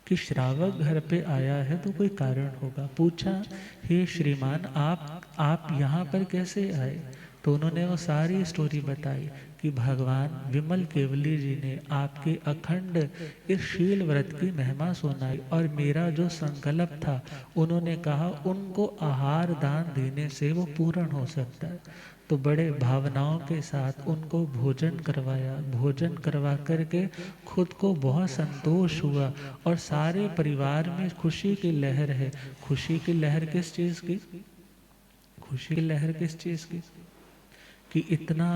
कि श्रावक घर पे आया है तो कोई कारण होगा। पूछा हे श्रीमान आप यहाँ पर कैसे आए, तो उन्होंने वो सारी स्टोरी बताई कि भगवान विमल केवली जी ने आपके अखंड इस शील व्रत की महिमा सुनाई और मेरा जो संकल्प था उन्होंने कहा उनको आहार दान देने से वो पूर्ण हो सकता है। तो बड़े भावनाओं के साथ उनको भोजन करवाया, भोजन करवा करके खुद को बहुत संतोष हुआ और सारे परिवार में खुशी की लहर है। खुशी की लहर किस चीज़ की, खुशी की लहर किस चीज़ की, कि इतना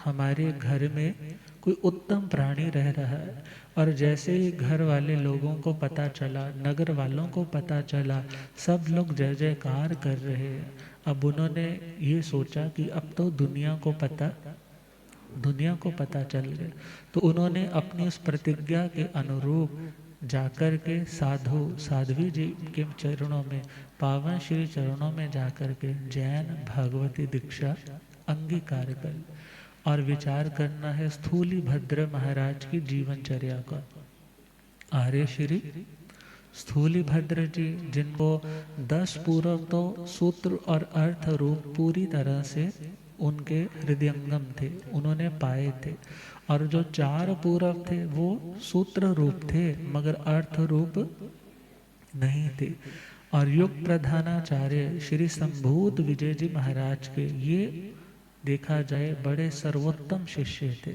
हमारे घर में कोई उत्तम प्राणी रह रहा है। और जैसे ही घर वाले लोगों को पता चला, नगर वालों को पता चला, सब लोग जय जयकार कर रहे हैं। अब उन्होंने ये सोचा कि अब तो दुनिया को पता चल गया। तो उन्होंने अपनी उस प्रतिज्ञा के अनुरूप जाकर के साध्वी जी के चरणों में, पावन श्री चरणों में जाकर के जैन भागवती दीक्षा अंगीकार कर और विचार करना है स्थूली भद्र महाराज की जीवनचर्या का। आर्य श्री स्थूली भद्र जी जिनको 10 पूरब तो सूत्र और अर्थ रूप पूरी तरह से उनके हृदयंगम थे, उन्होंने पाए थे। और जो 4 पूरब थे वो सूत्र रूप थे मगर अर्थ रूप नहीं थे। और युग प्रधानाचार्य श्री संभूत विजय जी महाराज के ये देखा जाए बड़े सर्वोत्तम शिष्य थे।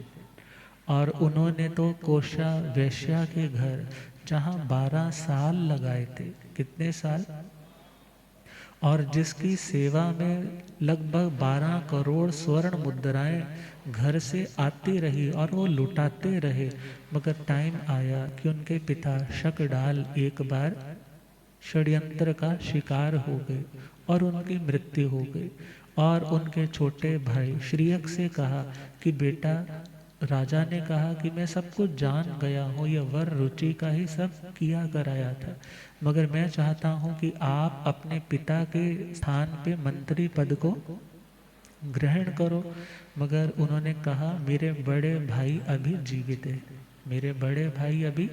और उन्होंने तो कोशा वैश्या के घर जहाँ 12 साल लगाए थे, कितने साल, और जिसकी सेवा में लगभग 12 करोड़ स्वर्ण मुद्राएं घर से आती रही और वो लुटाते रहे। मगर टाइम आया कि उनके पिता शकडाल एक बार षड्यंत्र का शिकार हो गए और उनकी मृत्यु हो गई। और उनके छोटे भाई श्रीयक से कहा कि बेटा, राजा ने कहा कि मैं सब कुछ जान गया हूँ, यह वर रुचि का ही सब किया कराया था, मगर मैं चाहता हूँ कि आप अपने पिता के स्थान पे मंत्री पद को ग्रहण करो। मगर उन्होंने कहा मेरे बड़े भाई अभी जीवित है, मेरे बड़े भाई अभी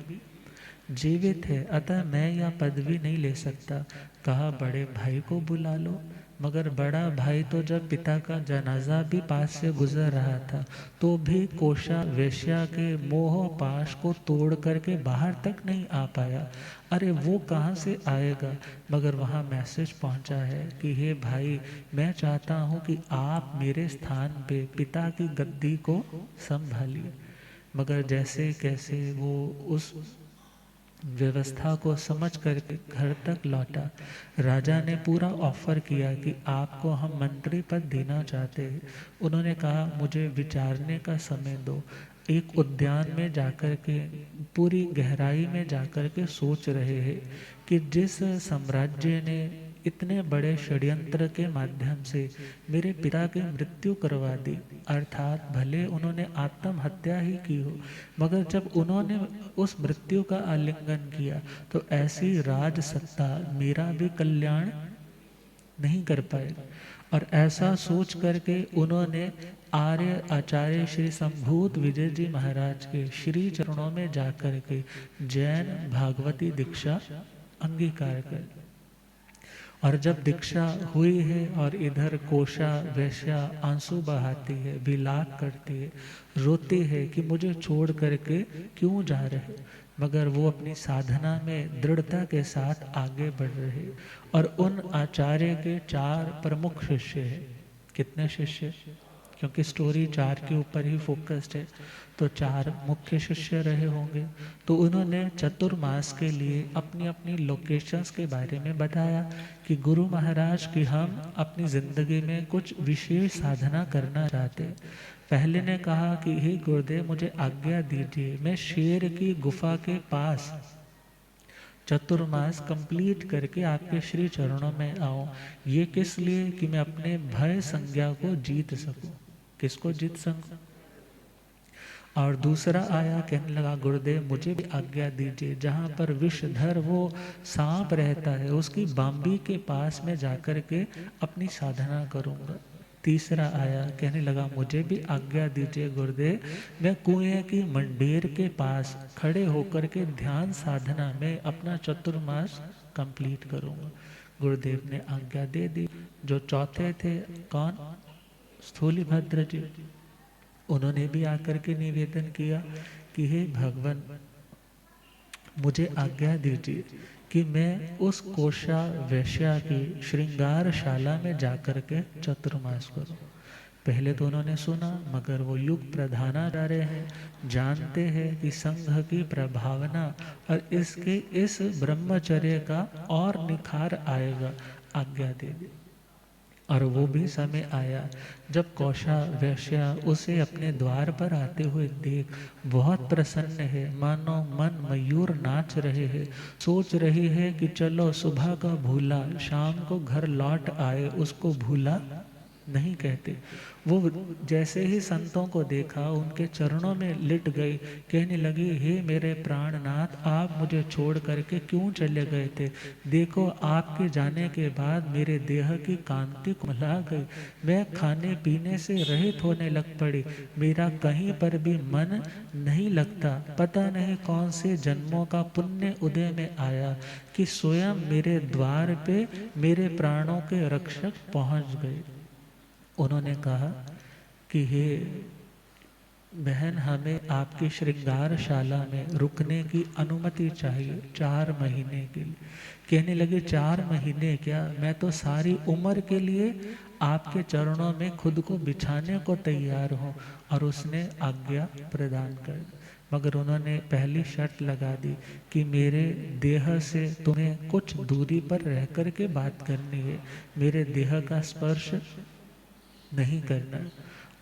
जीवित है, अतः मैं यह पदवी नहीं ले सकता। कहा बड़े भाई को बुला लो। मगर बड़ा भाई तो जब पिता का जनाजा भी पास से गुजर रहा था तो भी कोशा वेश्या के मोह पाश को तोड़ करके बाहर तक नहीं आ पाया। अरे वो कहाँ से आएगा। मगर वहाँ मैसेज पहुँचा है कि हे भाई, मैं चाहता हूँ कि आप मेरे स्थान पे पिता की गद्दी को संभालिए। मगर जैसे कैसे वो उस व्यवस्था को समझ करके घर तक लौटा। राजा ने पूरा ऑफर किया कि आपको हम मंत्री पद देना चाहते हैं। उन्होंने कहा मुझे विचारने का समय दो। एक उद्यान में जाकर के पूरी गहराई में जाकर के सोच रहे हैं कि जिस साम्राज्य ने इतने बड़े षड्यंत्र के माध्यम से मेरे पिता की मृत्यु करवा दी, अर्थात भले उन्होंने आत्महत्या ही की हो, मगर जब उन्होंने उस मृत्यु का आलिंगन किया तो ऐसी राज सत्ता मेरा भी कल्याण नहीं कर पाएगा। और ऐसा सोच करके उन्होंने आर्य आचार्य श्री संभूत विजय जी महाराज के श्री चरणों में जाकर के जैन भागवती दीक्षा अंगीकार कर। और जब दीक्षा हुई है और इधर कोशा वैश्या आंसू बहाती है, विलाप करती है, रोती है कि मुझे छोड़ करके क्यों जा रहे, मगर वो अपनी साधना में दृढ़ता के साथ आगे बढ़ रहे। और उन आचार्य के 4 प्रमुख शिष्य हैं। कितने शिष्य, क्योंकि स्टोरी 4 के ऊपर ही फोकस्ड है, तो 4 मुख्य शिष्य रहे होंगे। तो उन्होंने चतुर्मास के लिए अपनी अपनी लोकेशंस के बारे में बताया कि गुरु महाराज कि हम अपनी ज़िंदगी में कुछ विशेष साधना करना चाहते हैं। पहले ने कहा कि हे गुरुदेव, मुझे आज्ञा दीजिए, मैं शेर की गुफा के पास चतुर्मास कंप्लीट करके आपके श्री चरणों में आऊं। ये किस लिए? कि मैं अपने भय संज्ञा को जीत सकूं। किसको जीत सकूं? और दूसरा आया, कहने लगा गुरुदेव मुझे भी आज्ञा दीजिए, जहाँ पर विषधर वो सांप रहता है उसकी बांबी के पास में जाकर के अपनी साधना करूँगा। तीसरा आया, कहने लगा मुझे भी आज्ञा दीजिए गुरुदेव, मैं कुएं की मंडेर के पास खड़े होकर के ध्यान साधना में अपना चतुर्मास कंप्लीट करूँगा। गुरुदेव ने आज्ञा दे दी। जो चौथे थे, कौन? स्थूलिभद्र जी। उन्होंने भी आकर के निवेदन किया कि हे भगवान, मुझे आज्ञा दीजिए कि मैं उस कोशा वैश्या की श्रृंगारशाला में जाकर के चतुर्मास करूं। पहले तो उन्होंने सुना, मगर वो युग प्रधानाचार्य हैं, जानते हैं कि संघ की प्रभावना और इसके इस ब्रह्मचर्य का और निखार आएगा। आज्ञा दे दी। और वो भी समय आया जब कौशा वैश्या उसे अपने द्वार पर आते हुए देख बहुत प्रसन्न है, मानो मन मयूर नाच रहे हैं, सोच रही है कि चलो सुबह का भूला शाम को घर लौट आए, उसको भूला नहीं कहते। वो जैसे ही संतों को देखा उनके चरणों में लिट गई, कहने लगी हे मेरे प्राणनाथ, आप मुझे छोड़ करके क्यों चले गए थे? देखो आपके जाने के बाद मेरे देह की कांति कुम्हला गई, मैं खाने पीने से रहित होने लग पड़ी, मेरा कहीं पर भी मन नहीं लगता। पता नहीं कौन से जन्मों का पुण्य उदय में आया कि स्वयं मेरे द्वार पे मेरे प्राणों के रक्षक पहुंच गए। उन्होंने कहा कि हे बहन, हमें आपकी श्रृंगारशाला में रुकने की अनुमति चाहिए 4 महीने के लिए। कहने लगे 4 महीने क्या, मैं तो सारी उम्र के लिए आपके चरणों में खुद को बिछाने को तैयार हूँ। और उसने आज्ञा प्रदान कर दी। मगर उन्होंने पहली शर्त लगा दी कि मेरे देह से तुम्हें कुछ दूरी पर रह कर के बात करनी है, मेरे देह का स्पर्श नहीं करना।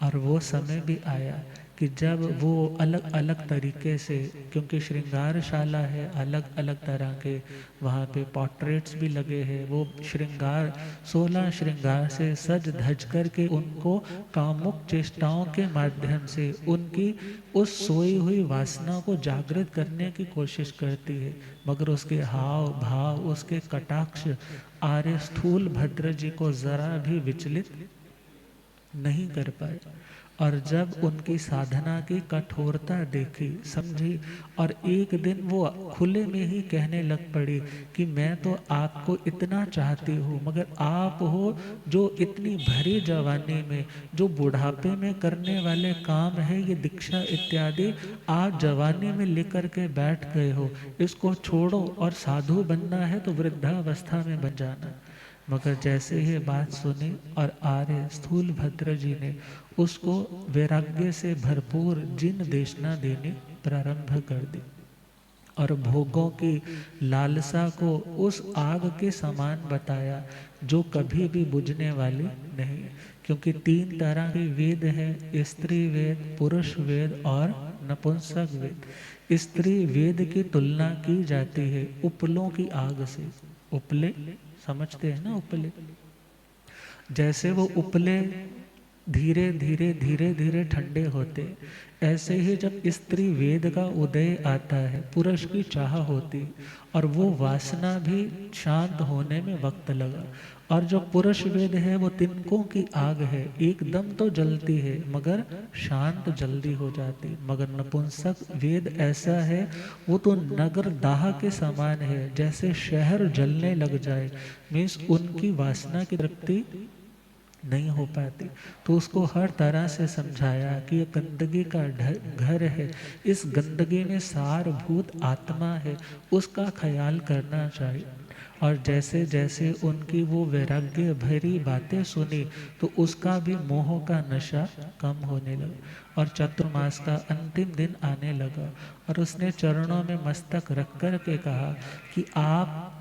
और वो समय भी आया कि जब वो अलग अलग तरीके से, क्योंकि श्रृंगारशाला है, अलग अलग तरह के वहाँ पे पोर्ट्रेट्स भी लगे हैं, वो श्रृंगार 16 श्रृंगार से सज धज कर के उनको कामुक चेष्टाओं के माध्यम से उनकी उस सोई हुई वासना को जागृत करने की कोशिश करती है। मगर उसके हाव भाव, उसके कटाक्ष आर्य स्थूल भद्र जी को जरा भी विचलित नहीं कर पाए। और जब उनकी साधना की कठोरता देखी, समझी, और एक दिन वो खुले में ही कहने लग पड़ी कि मैं तो आपको इतना चाहती हूँ, मगर आप हो जो इतनी भरी जवानी में, जो बुढ़ापे में करने वाले काम है, ये दीक्षा इत्यादि आप जवानी में लेकर के बैठ गए हो, इसको छोड़ो और साधु बनना है तो वृद्धावस्था में बन जाना। मगर जैसे ही बात सुनी और आर्य स्थूल भद्र जी ने उसको वैराग्य से भरपूर जिन देशना देनी प्रारंभ कर दी और भोगों की लालसा को उस आग के समान बताया जो कभी भी बुझने वाली नहीं। क्योंकि 3 तरह के वेद हैं, स्त्री वेद, पुरुष वेद और नपुंसक वेद। स्त्री वेद की तुलना की जाती है उपलों की आग से। उपले समझते हैं ना? उपले, जैसे वो उपले धीरे धीरे धीरे धीरे ठंडे होते, ऐसे ही जब स्त्री वेद का उदय आता है, पुरुष की चाह होती और वो वासना भी शांत होने में वक्त लगा। और जो पुरुष वेद है वो तिनकों की आग है, एकदम तो जलती है मगर शांत जल्दी हो जाती। मगर नपुंसक वेद ऐसा है, वो तो नगर दाह के समान है, जैसे शहर जलने लग जाए, मीन्स उनकी वासना की तृप्ति नहीं हो पाती। तो उसको हर तरह से समझाया कि ये गंदगी का घर है, इस गंदगी में सारभूत आत्मा है, उसका ख्याल करना चाहिए। और जैसे जैसे उनकी वो वैराग्य भरी बातें सुनी तो उसका भी मोह का नशा कम होने लगा। और चतुर्मास का अंतिम दिन आने लगा और उसने चरणों में मस्तक रख कर के कहा कि आप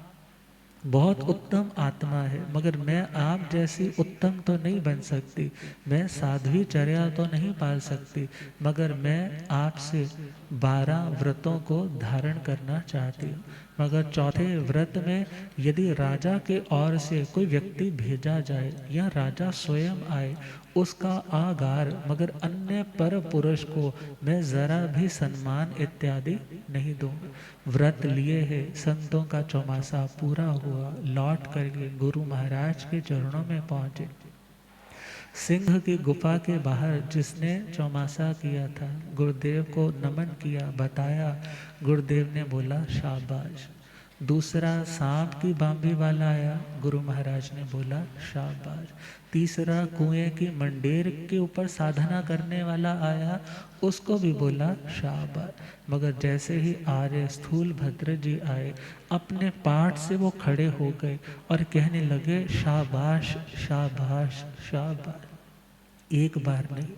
बहुत उत्तम आत्मा है, मगर मैं आप जैसी उत्तम तो नहीं बन सकती, मैं साध्वी चर्या तो नहीं पाल सकती, मगर मैं आपसे 12 व्रतों को धारण करना चाहती हूँ। मगर चौथे व्रत में यदि राजा के ओर से कोई व्यक्ति भेजा जाए या राजा स्वयं आए, उसका आगार, मगर अन्य पर पुरुष को मैं जरा भी सम्मान इत्यादि नहीं दूंगा। व्रत लिए है, संतों का चौमासा पूरा हुआ, लौट करके गुरु महाराज के चरणों में पहुंचे। सिंह की गुफा के बाहर जिसने चौमासा किया था, गुरुदेव को नमन किया, बताया। गुरुदेव ने बोला शाबाश। दूसरा सांप की बांबी वाला आया, गुरु महाराज ने बोला शाबाश। तीसरा कुएं की मंडेर के ऊपर साधना करने वाला आया, उसको भी बोला शाबाश। मगर जैसे ही आर्य स्थूल भद्र जी आए, अपने पाठ से वो खड़े हो गए और कहने लगे शाबाश शाबाश शाबाश। एक बार नहीं,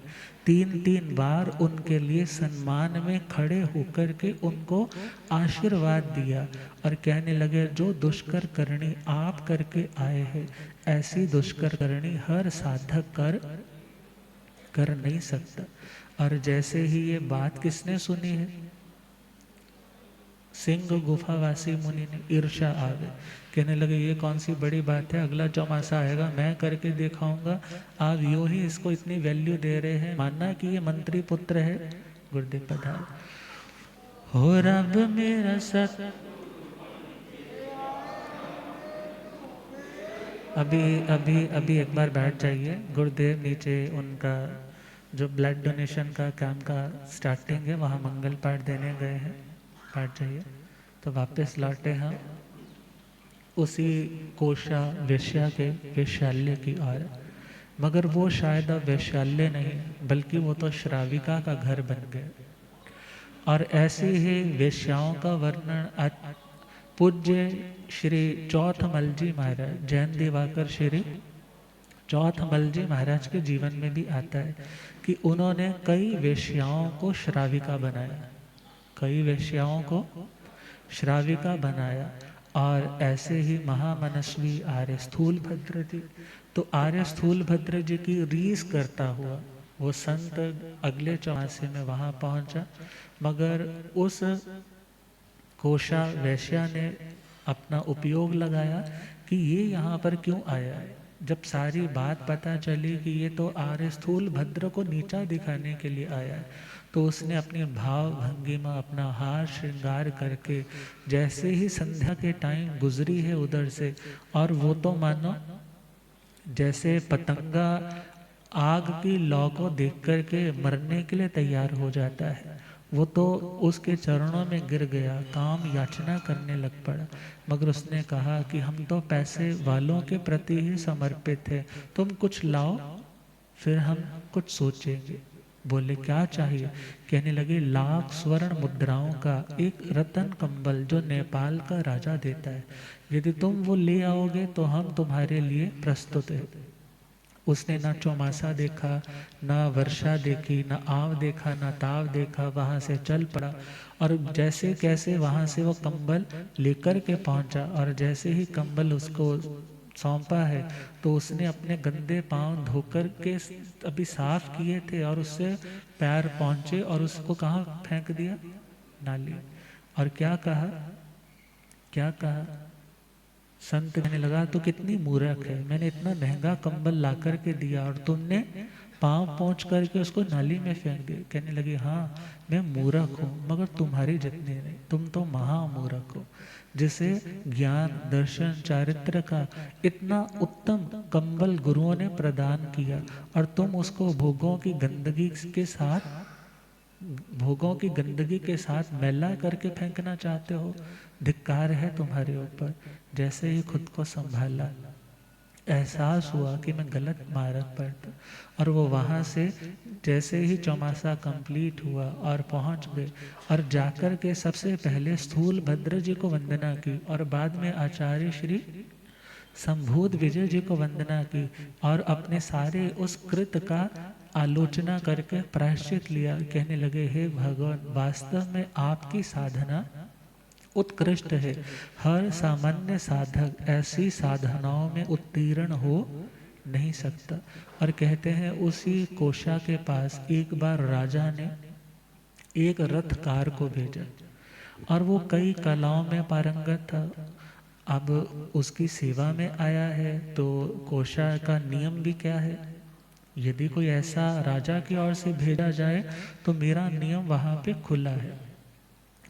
3 बार उनके लिए सम्मान में खड़े होकर के उनको आशीर्वाद दिया और कहने लगे जो दुष्कर करनी आप करके आए हैं, ऐसी दुष्कर करनी हर साधक कर नहीं सकता। और जैसे ही ये बात किसने सुनी है, सिंह गुफावासी मुनि ने, ईर्ष्या आ गई। कहने लगे ये कौन सी बड़ी बात है, अगला चौमासा आएगा मैं करके दिखाऊंगा, आप यूं ही इसको इतनी वैल्यू दे रहे हैं, मानना कि ये मंत्री पुत्र है। गुरुदेव पधार। हो रब मेरा सत। अभी अभी अभी एक बार बैठ जाइए। गुरुदेव नीचे उनका जो ब्लड डोनेशन का काम का स्टार्टिंग है वहाँ मंगल पाठ देने गए हैं, बैठ जाइए। तो वापस लौटे हम उसी कोशा वेश्या के वेश्यालय की ओर, मगर वो शायद अब वेश्यालय नहीं बल्कि वो तो श्राविका का घर बन गए। और ऐसे ही वेश्याओं का वर्णन पूज्य श्री चौथमल जी महाराज, जैन दिवाकर श्री चौथमल जी महाराज के जीवन में भी आता है कि उन्होंने कई वेश्याओं को श्राविका बनाया, कई वेश्याओं को श्राविका बनाया। और ऐसे ही महामनस्वी आर्य स्थूल भद्र जी, तो आर्य स्थूल भद्र जी की रीस करता हुआ वो संत अगले चौमासे में वहाँ पहुँचा, मगर उस कोशा वैश्या ने अपना उपयोग लगाया कि ये यहाँ पर क्यों आया है। जब सारी बात पता चली कि ये तो आर्य स्थूल भद्र को नीचा दिखाने के लिए आया है, तो उसने अपनी भाव भंगिमा, अपना हार श्रृंगार करके जैसे ही संध्या के टाइम गुजरी है उधर से, और वो तो मानो जैसे पतंगा आग की लौ को देख करके मरने के लिए तैयार हो जाता है, वो तो उसके चरणों में गिर गया, काम याचना करने लग पड़ा। मगर उसने कहा कि हम तो पैसे वालों के प्रति ही समर्पित है, तुम कुछ लाओ फिर हम कुछ सोचेंगे। बोले क्या चाहिए। कहने लगे लाख स्वर्ण मुद्राओं का एक रतन कंबल जो नेपाल का राजा देता है, यदि तुम वो ले आओगे तो हम तुम्हारे लिए प्रस्तुत है। उसने ना चौमासा देखा, ना वर्षा देखी, ना आव देखा, ना ताव देखा, वहाँ से चल पड़ा और जैसे कैसे वहाँ से वो कंबल लेकर के पहुँचा। और जैसे ही कंबल उसको सौंपा है तो उसने अपने गंदे पांव धोकर के अभी साफ किए थे और उससे पैर पहुँचे और उसको कहाँ फेंक दिया, नाली। और क्या कहा, क्या कहा, संत कहने लगा तो कितनी मूर्ख है, मैंने इतना महंगा कंबल ला कर के दिया और तुमने पांव पहुँच करके उसको नाली में फेंक दिया। कहने लगे हाँ मैं मूर्ख हूँ, मगर तुम्हारी जितनी नहीं, तुम तो महामूर्ख हो, जिसे ज्ञान दर्शन चारित्र का इतना उत्तम कंबल गुरुओं ने प्रदान किया और तुम उसको भोगों की गंदगी के साथ मैला करके फेंकना चाहते हो। धिक्कार है तुम्हारे ऊपर। जैसे ही खुद को संभाला, एहसास हुआ कि मैं गलत मार्ग पर था। और वो वहाँ से जैसे ही चौमासा कंप्लीट हुआ और पहुँच गए और जाकर के सबसे पहले स्थूल भद्र जी को वंदना की और बाद में आचार्य श्री संभूत विजय जी को वंदना की और अपने सारे उस कृत का आलोचना करके प्रायश्चित लिया। कहने लगे, हे भगवान, वास्तव में आपकी साधना उत्कृष्ट है। हर सामान्य साधक ऐसी साधनाओं में उत्तीर्ण हो नहीं सकता। और कहते हैं उसी कोशा के पास एक बार राजा ने एक रथकार को भेजा और वो कई कलाओं में पारंगत था। अब उसकी सेवा में आया है तो कोशा का नियम भी क्या है, यदि कोई ऐसा राजा की ओर से भेजा जाए तो मेरा नियम वहाँ पे खुला है।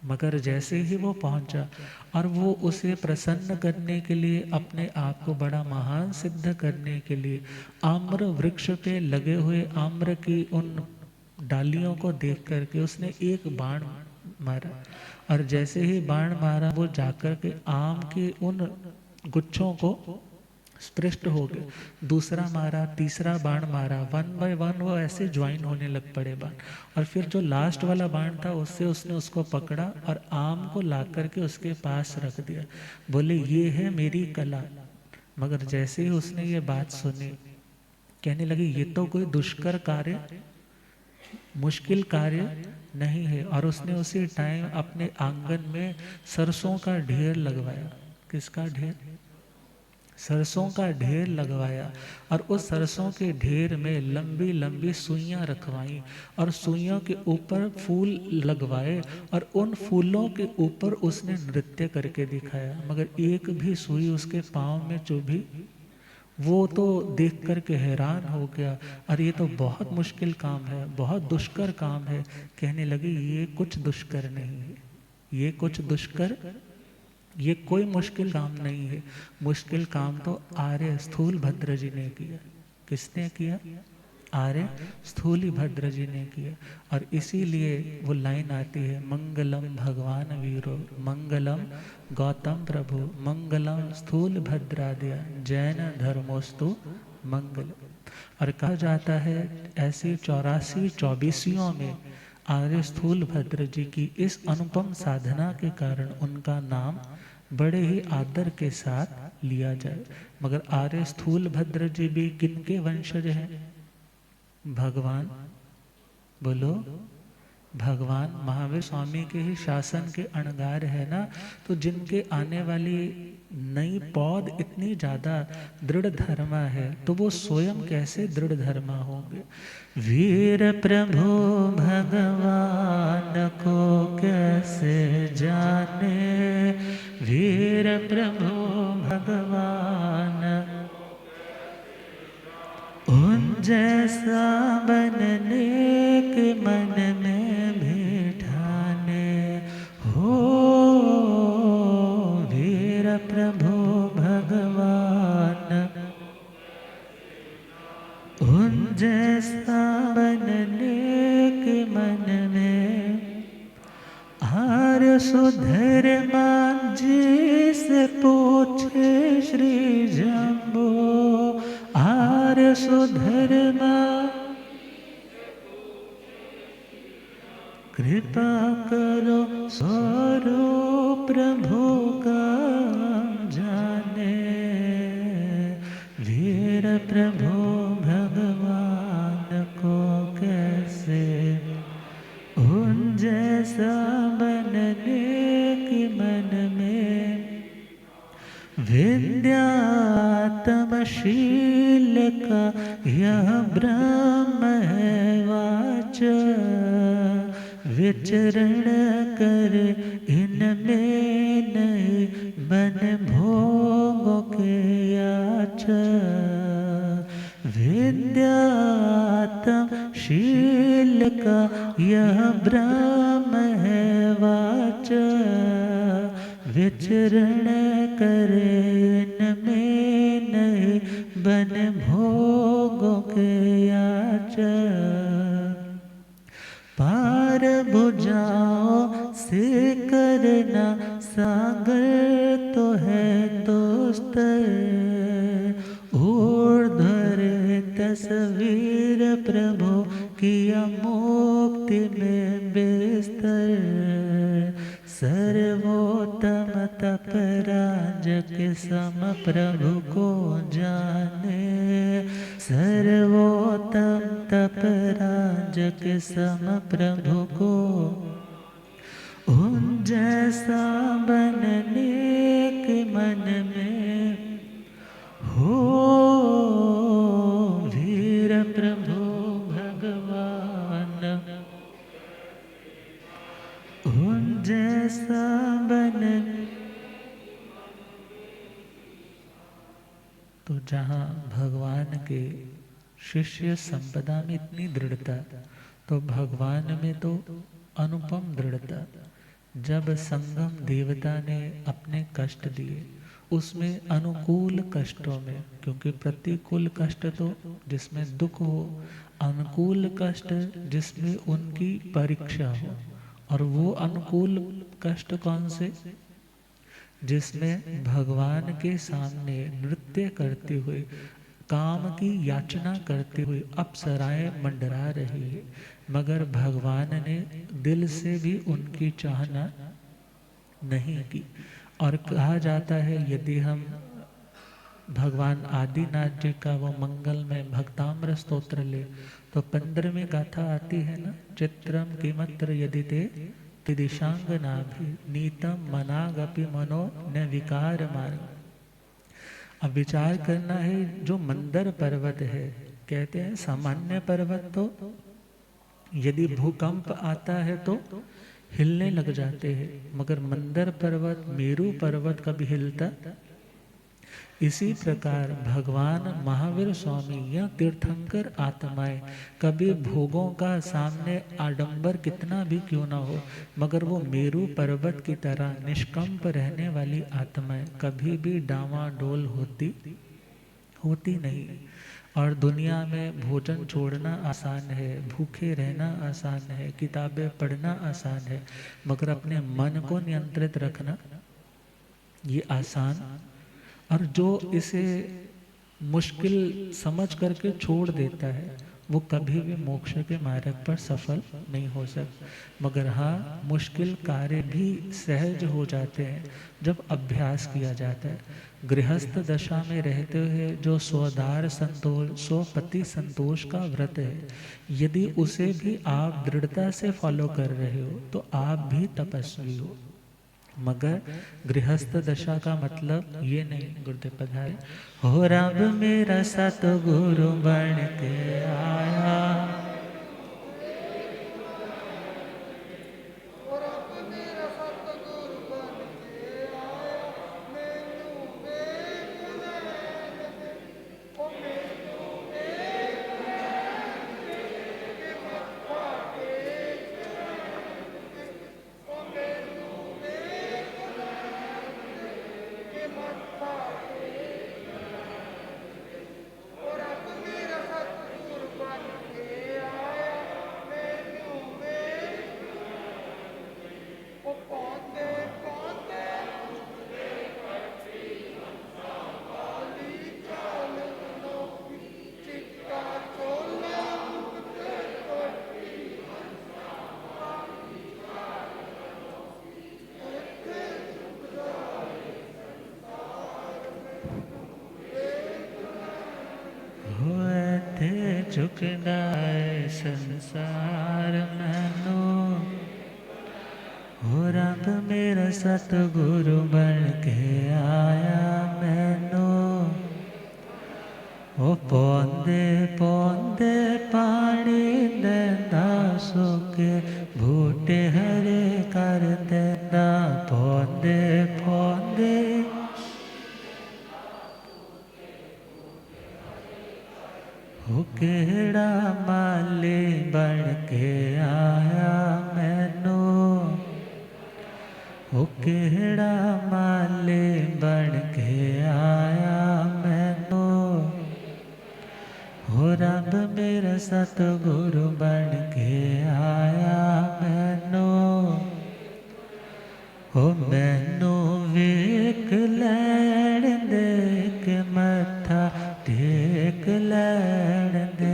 मगर जैसे ही वो पहुंचा और वो उसे प्रसन्न करने के लिए, अपने आप को बड़ा महान सिद्ध करने के लिए आम्र वृक्ष पे लगे हुए आम्र की उन डालियों को देख करके उसने एक बाण मारा और जैसे ही बाण मारा वो जाकर के आम के उन गुच्छों को स्पृष्ट हो गए। दूसरा मारा, तीसरा बाण मारा, 1 बाय 1 वो ऐसे ज्वाइन होने लग पड़े बाण। और फिर जो लास्ट वाला बाण था उससे उसने उसको पकड़ा और आम को ला करके उसके पास रख दिया। बोले, ये है मेरी कला। मगर जैसे ही उसने ये बात सुनी, कहने लगी, ये तो कोई दुष्कर कार्य, मुश्किल कार्य नहीं है। और उसने उसी टाइम अपने आंगन में सरसों का ढेर लगवाया। किसका ढेर? सरसों का ढेर लगवाया और उस सरसों के ढेर में लंबी लंबी सुइयां रखवाई और सुइयों के ऊपर फूल लगवाए और उन फूलों के ऊपर उसने नृत्य करके दिखाया। मगर एक भी सुई उसके पाँव में चुभी। वो तो देख करके हैरान हो गया, अरे ये तो बहुत मुश्किल काम है, बहुत दुष्कर काम है। कहने लगे, ये कुछ दुष्कर नहीं है, ये कुछ दुष्कर, ये कोई मुश्किल काम नहीं है। मुश्किल काम तो आर्य स्थूल भद्र जी ने किया। किसने किया? आर्य स्थूली भद्र जी ने किया। और इसीलिए वो लाइन आती है, मंगलम भगवान वीरो, मंगलम गौतम प्रभु, मंगलम स्थूल भद्राद्या, जैन धर्मोस्तु मंगल। और कहा जाता है ऐसे 84 में आर्य स्थूल भद्र जी की इस अनुपम साधना के कारण उनका नाम बड़े ही आदर के साथ लिया जाए। मगर आर्य स्थूल भद्र जी भी किनके वंशज हैं? भगवान, बोलो, भगवान महावीर स्वामी के ही शासन के अणगार है ना। तो जिनके आने वाली नई पौध इतनी ज़्यादा दृढ़ धर्मा है, तो वो स्वयं कैसे दृढ़ धर्मा होंगे? वीर प्रभु भगवान को कैसे जाने, वीर प्रभु भगवान उन जैसा बनने के मन में बिठाने हो, वीर प्रभु भगवान उन जैसा बनने के मन में। आर्य सुधर्मा जी से पूछे श्री जम्बो, आर्य सुधर्मा कृपा करो स्वरूप प्रभु का जाने, वीर प्रभु भगवान को कैसे उन जैसा बनने के मन में। विद्यात्मशील का यह ब्रह्म है वाच, विचरण कर इनमें नहीं बन भोगों के याच। विद्यात्मशील का यह ब्रह्म है वाच, विचरण करे इनमें नहीं बन भोगों के याच। पार बुझाओ से करना सागर तो है दोस्त, वीर प्रभु किया मुक्ति में बिस्तर, सर्वोत्तम तपराज के सम प्रभु को जाने, सर्वोत्तम तपराज के सम प्रभु को, उन जैसा बनने के मन में हो वीर प्रभु भगवान, उन जैसा बनने। तो जहाँ भगवान के शिष्य संपदा में इतनी दृढ़ता, तो भगवान में तो अनुपम दृढ़ता। जब संगम देवता ने अपने कष्ट दिए, उसमें अनुकूल कष्टों में, क्योंकि प्रतिकूल कष्ट तो जिसमें दुख हो, अनुकूल कष्ट जिसमें उनकी परीक्षा हो। और वो अनुकूल कष्ट कौन से? जिसमें भगवान के सामने नृत्य करते हुए, काम की याचना करते हुए अप्सराएं मंडरा रही है, मगर भगवान ने दिल से भी उनकी चाहना नहीं की। और कहा जाता है, यदि हम भगवान आदिनाथ जी का वो मंगलमय भक्ताम्र स्तोत्र ले, तो 15वीं गाथा आती है ना, चित्रम किमत्र यदि ते दिशांग नाभि नीतम मनागपि मनो न विकार मान। अब विचार करना है, जो मंदर पर्वत है, कहते हैं सामान्य पर्वत तो यदि भूकंप आता है तो हिलने लग जाते हैं, मगर मंदर पर्वत, मेरू पर्वत कभी हिलता। इसी प्रकार भगवान महावीर स्वामी या तीर्थंकर आत्माएं कभी भोगों का सामने आडंबर कितना भी क्यों ना हो, मगर वो मेरू पर्वत की तरह निष्कंप रहने वाली आत्माएं कभी भी डावाडोल होती नहीं। और दुनिया में भोजन छोड़ना आसान है, भूखे रहना आसान है, किताबें पढ़ना आसान है, मगर अपने मन को नियंत्रित रखना ये आसान। और जो इसे मुश्किल समझ करके छोड़ देता है, वो कभी भी मोक्ष के मार्ग पर सफल नहीं हो सकता। मगर हाँ, मुश्किल कार्य भी सहज हो जाते हैं जब अभ्यास किया जाता है। गृहस्थ दशा में रहते हुए जो स्वदार संतोष, स्वपति संतोष का व्रत है, यदि उसे भी आप दृढ़ता से फॉलो कर रहे हो तो आप भी तपस्वी हो। मगर गृहस्थ दशा का मतलब ये नहीं, गुरुदेव पधारे, हो रब मेरा सतगुरु बन के आया, झुकदाए संसार मैनू, हो रब मेरा सतगुरु बन के आया मैनू, ओ पौंदे पौंदे पानी देंदा सुके, बूटे हरे कर देंदा, पौंदे पौंदे हो केड़ा माली बन के आया मैनू, हो केड़ा माली बन के आया मैनू, हो रब मेरा सतगुरु बन के आया मैनू, हो मैनू वेख लैण दे के मत्था टेक लैण दे,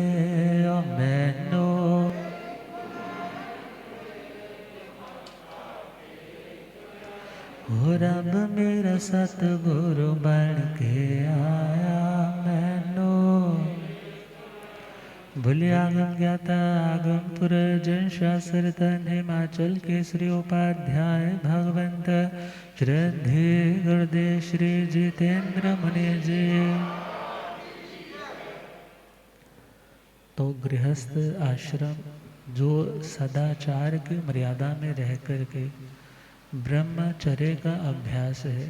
हो रब मेरा सतगुरु बन के आया मैनो, भूलिया आगम ज्ञाता आगमपुर जन शास्त्र तन हिमाचल केसरी उपाध्याय भगवंत श्रद्धे गुरुदेव श्री जितेंद्र मुनि जी। तो गृहस्थ आश्रम जो सदाचार की मर्यादा में रह करके ब्रह्मचर्य का अभ्यास है,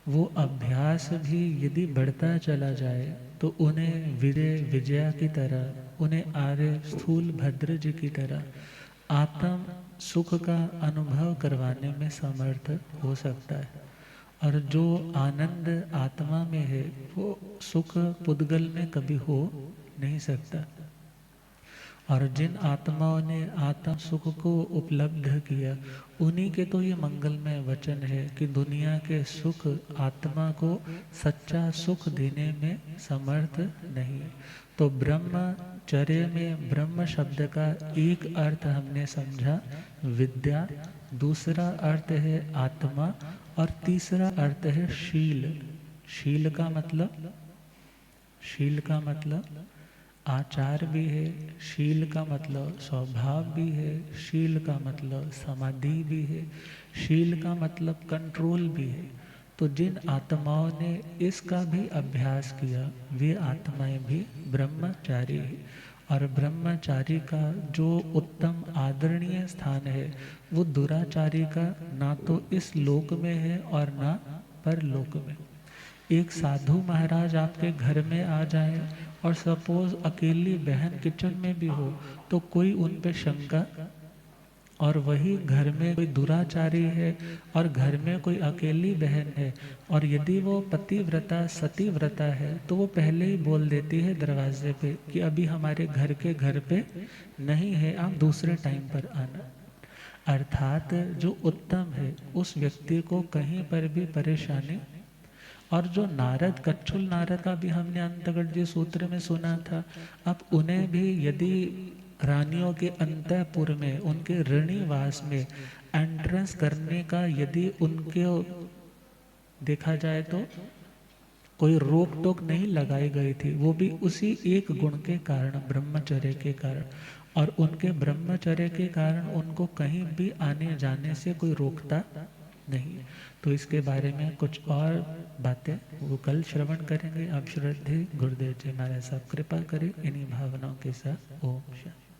वो अभ्यास भी यदि बढ़ता चला जाए तो उन्हें विजय विजया की तरह, उन्हें आर्य स्थूल भद्र जी की तरह आत्म सुख का अनुभव करवाने में समर्थ हो सकता है। और जो आनंद आत्मा में है वो सुख पुद्गल में कभी हो नहीं सकता। और जिन आत्माओं ने आत्म सुख को उपलब्ध किया, उन्हीं के तो ये मंगलमय वचन है कि दुनिया के सुख आत्मा को सच्चा सुख देने में समर्थ नहीं। तो ब्रह्मचर्य में ब्रह्म शब्द का एक अर्थ हमने समझा विद्या, दूसरा अर्थ है आत्मा, और तीसरा अर्थ है शील। शील का मतलब आचार भी है, शील का मतलब स्वभाव भी है, शील का मतलब समाधि भी है, शील का मतलब कंट्रोल भी है। तो जिन आत्माओं ने इसका भी अभ्यास किया वे आत्माएं भी ब्रह्मचारी है। और ब्रह्मचारी का जो उत्तम आदरणीय स्थान है वो दुराचारी का ना तो इस लोक में है और ना परलोक में। एक साधु महाराज आपके घर में आ जाए और सपोज अकेली बहन किचन में भी हो तो कोई उन पे शंका, और वही घर में कोई दुराचारी है और घर में कोई अकेली बहन है और यदि वो पतिव्रता सतीव्रता है तो वो पहले ही बोल देती है दरवाजे पे कि अभी हमारे घर पे नहीं है, आप दूसरे टाइम पर आना। अर्थात जो उत्तम है उस व्यक्ति को कहीं पर भी परेशानी। और जो नारद कच्छुल नारद का भी हमने अंतर्गत जी सूत्र में सुना था, अब उन्हें भी यदि रानियों के अंतःपुर में उनके ऋणिवास में एंट्रेंस करने का यदि उनके देखा जाए तो कोई रोक टोक नहीं लगाई गई थी, वो भी उसी एक गुण के कारण, ब्रह्मचर्य के कारण। और उनके ब्रह्मचर्य के कारण उनको कहीं भी आने जाने से कोई रोकता नहीं। तो इसके बारे में कुछ और बातें वो कल श्रवण करेंगे। आप श्रद्धे गुरुदेव जी महाराज साहब कृपा करें इन्हीं भावनाओं के साथ। ओम शांति।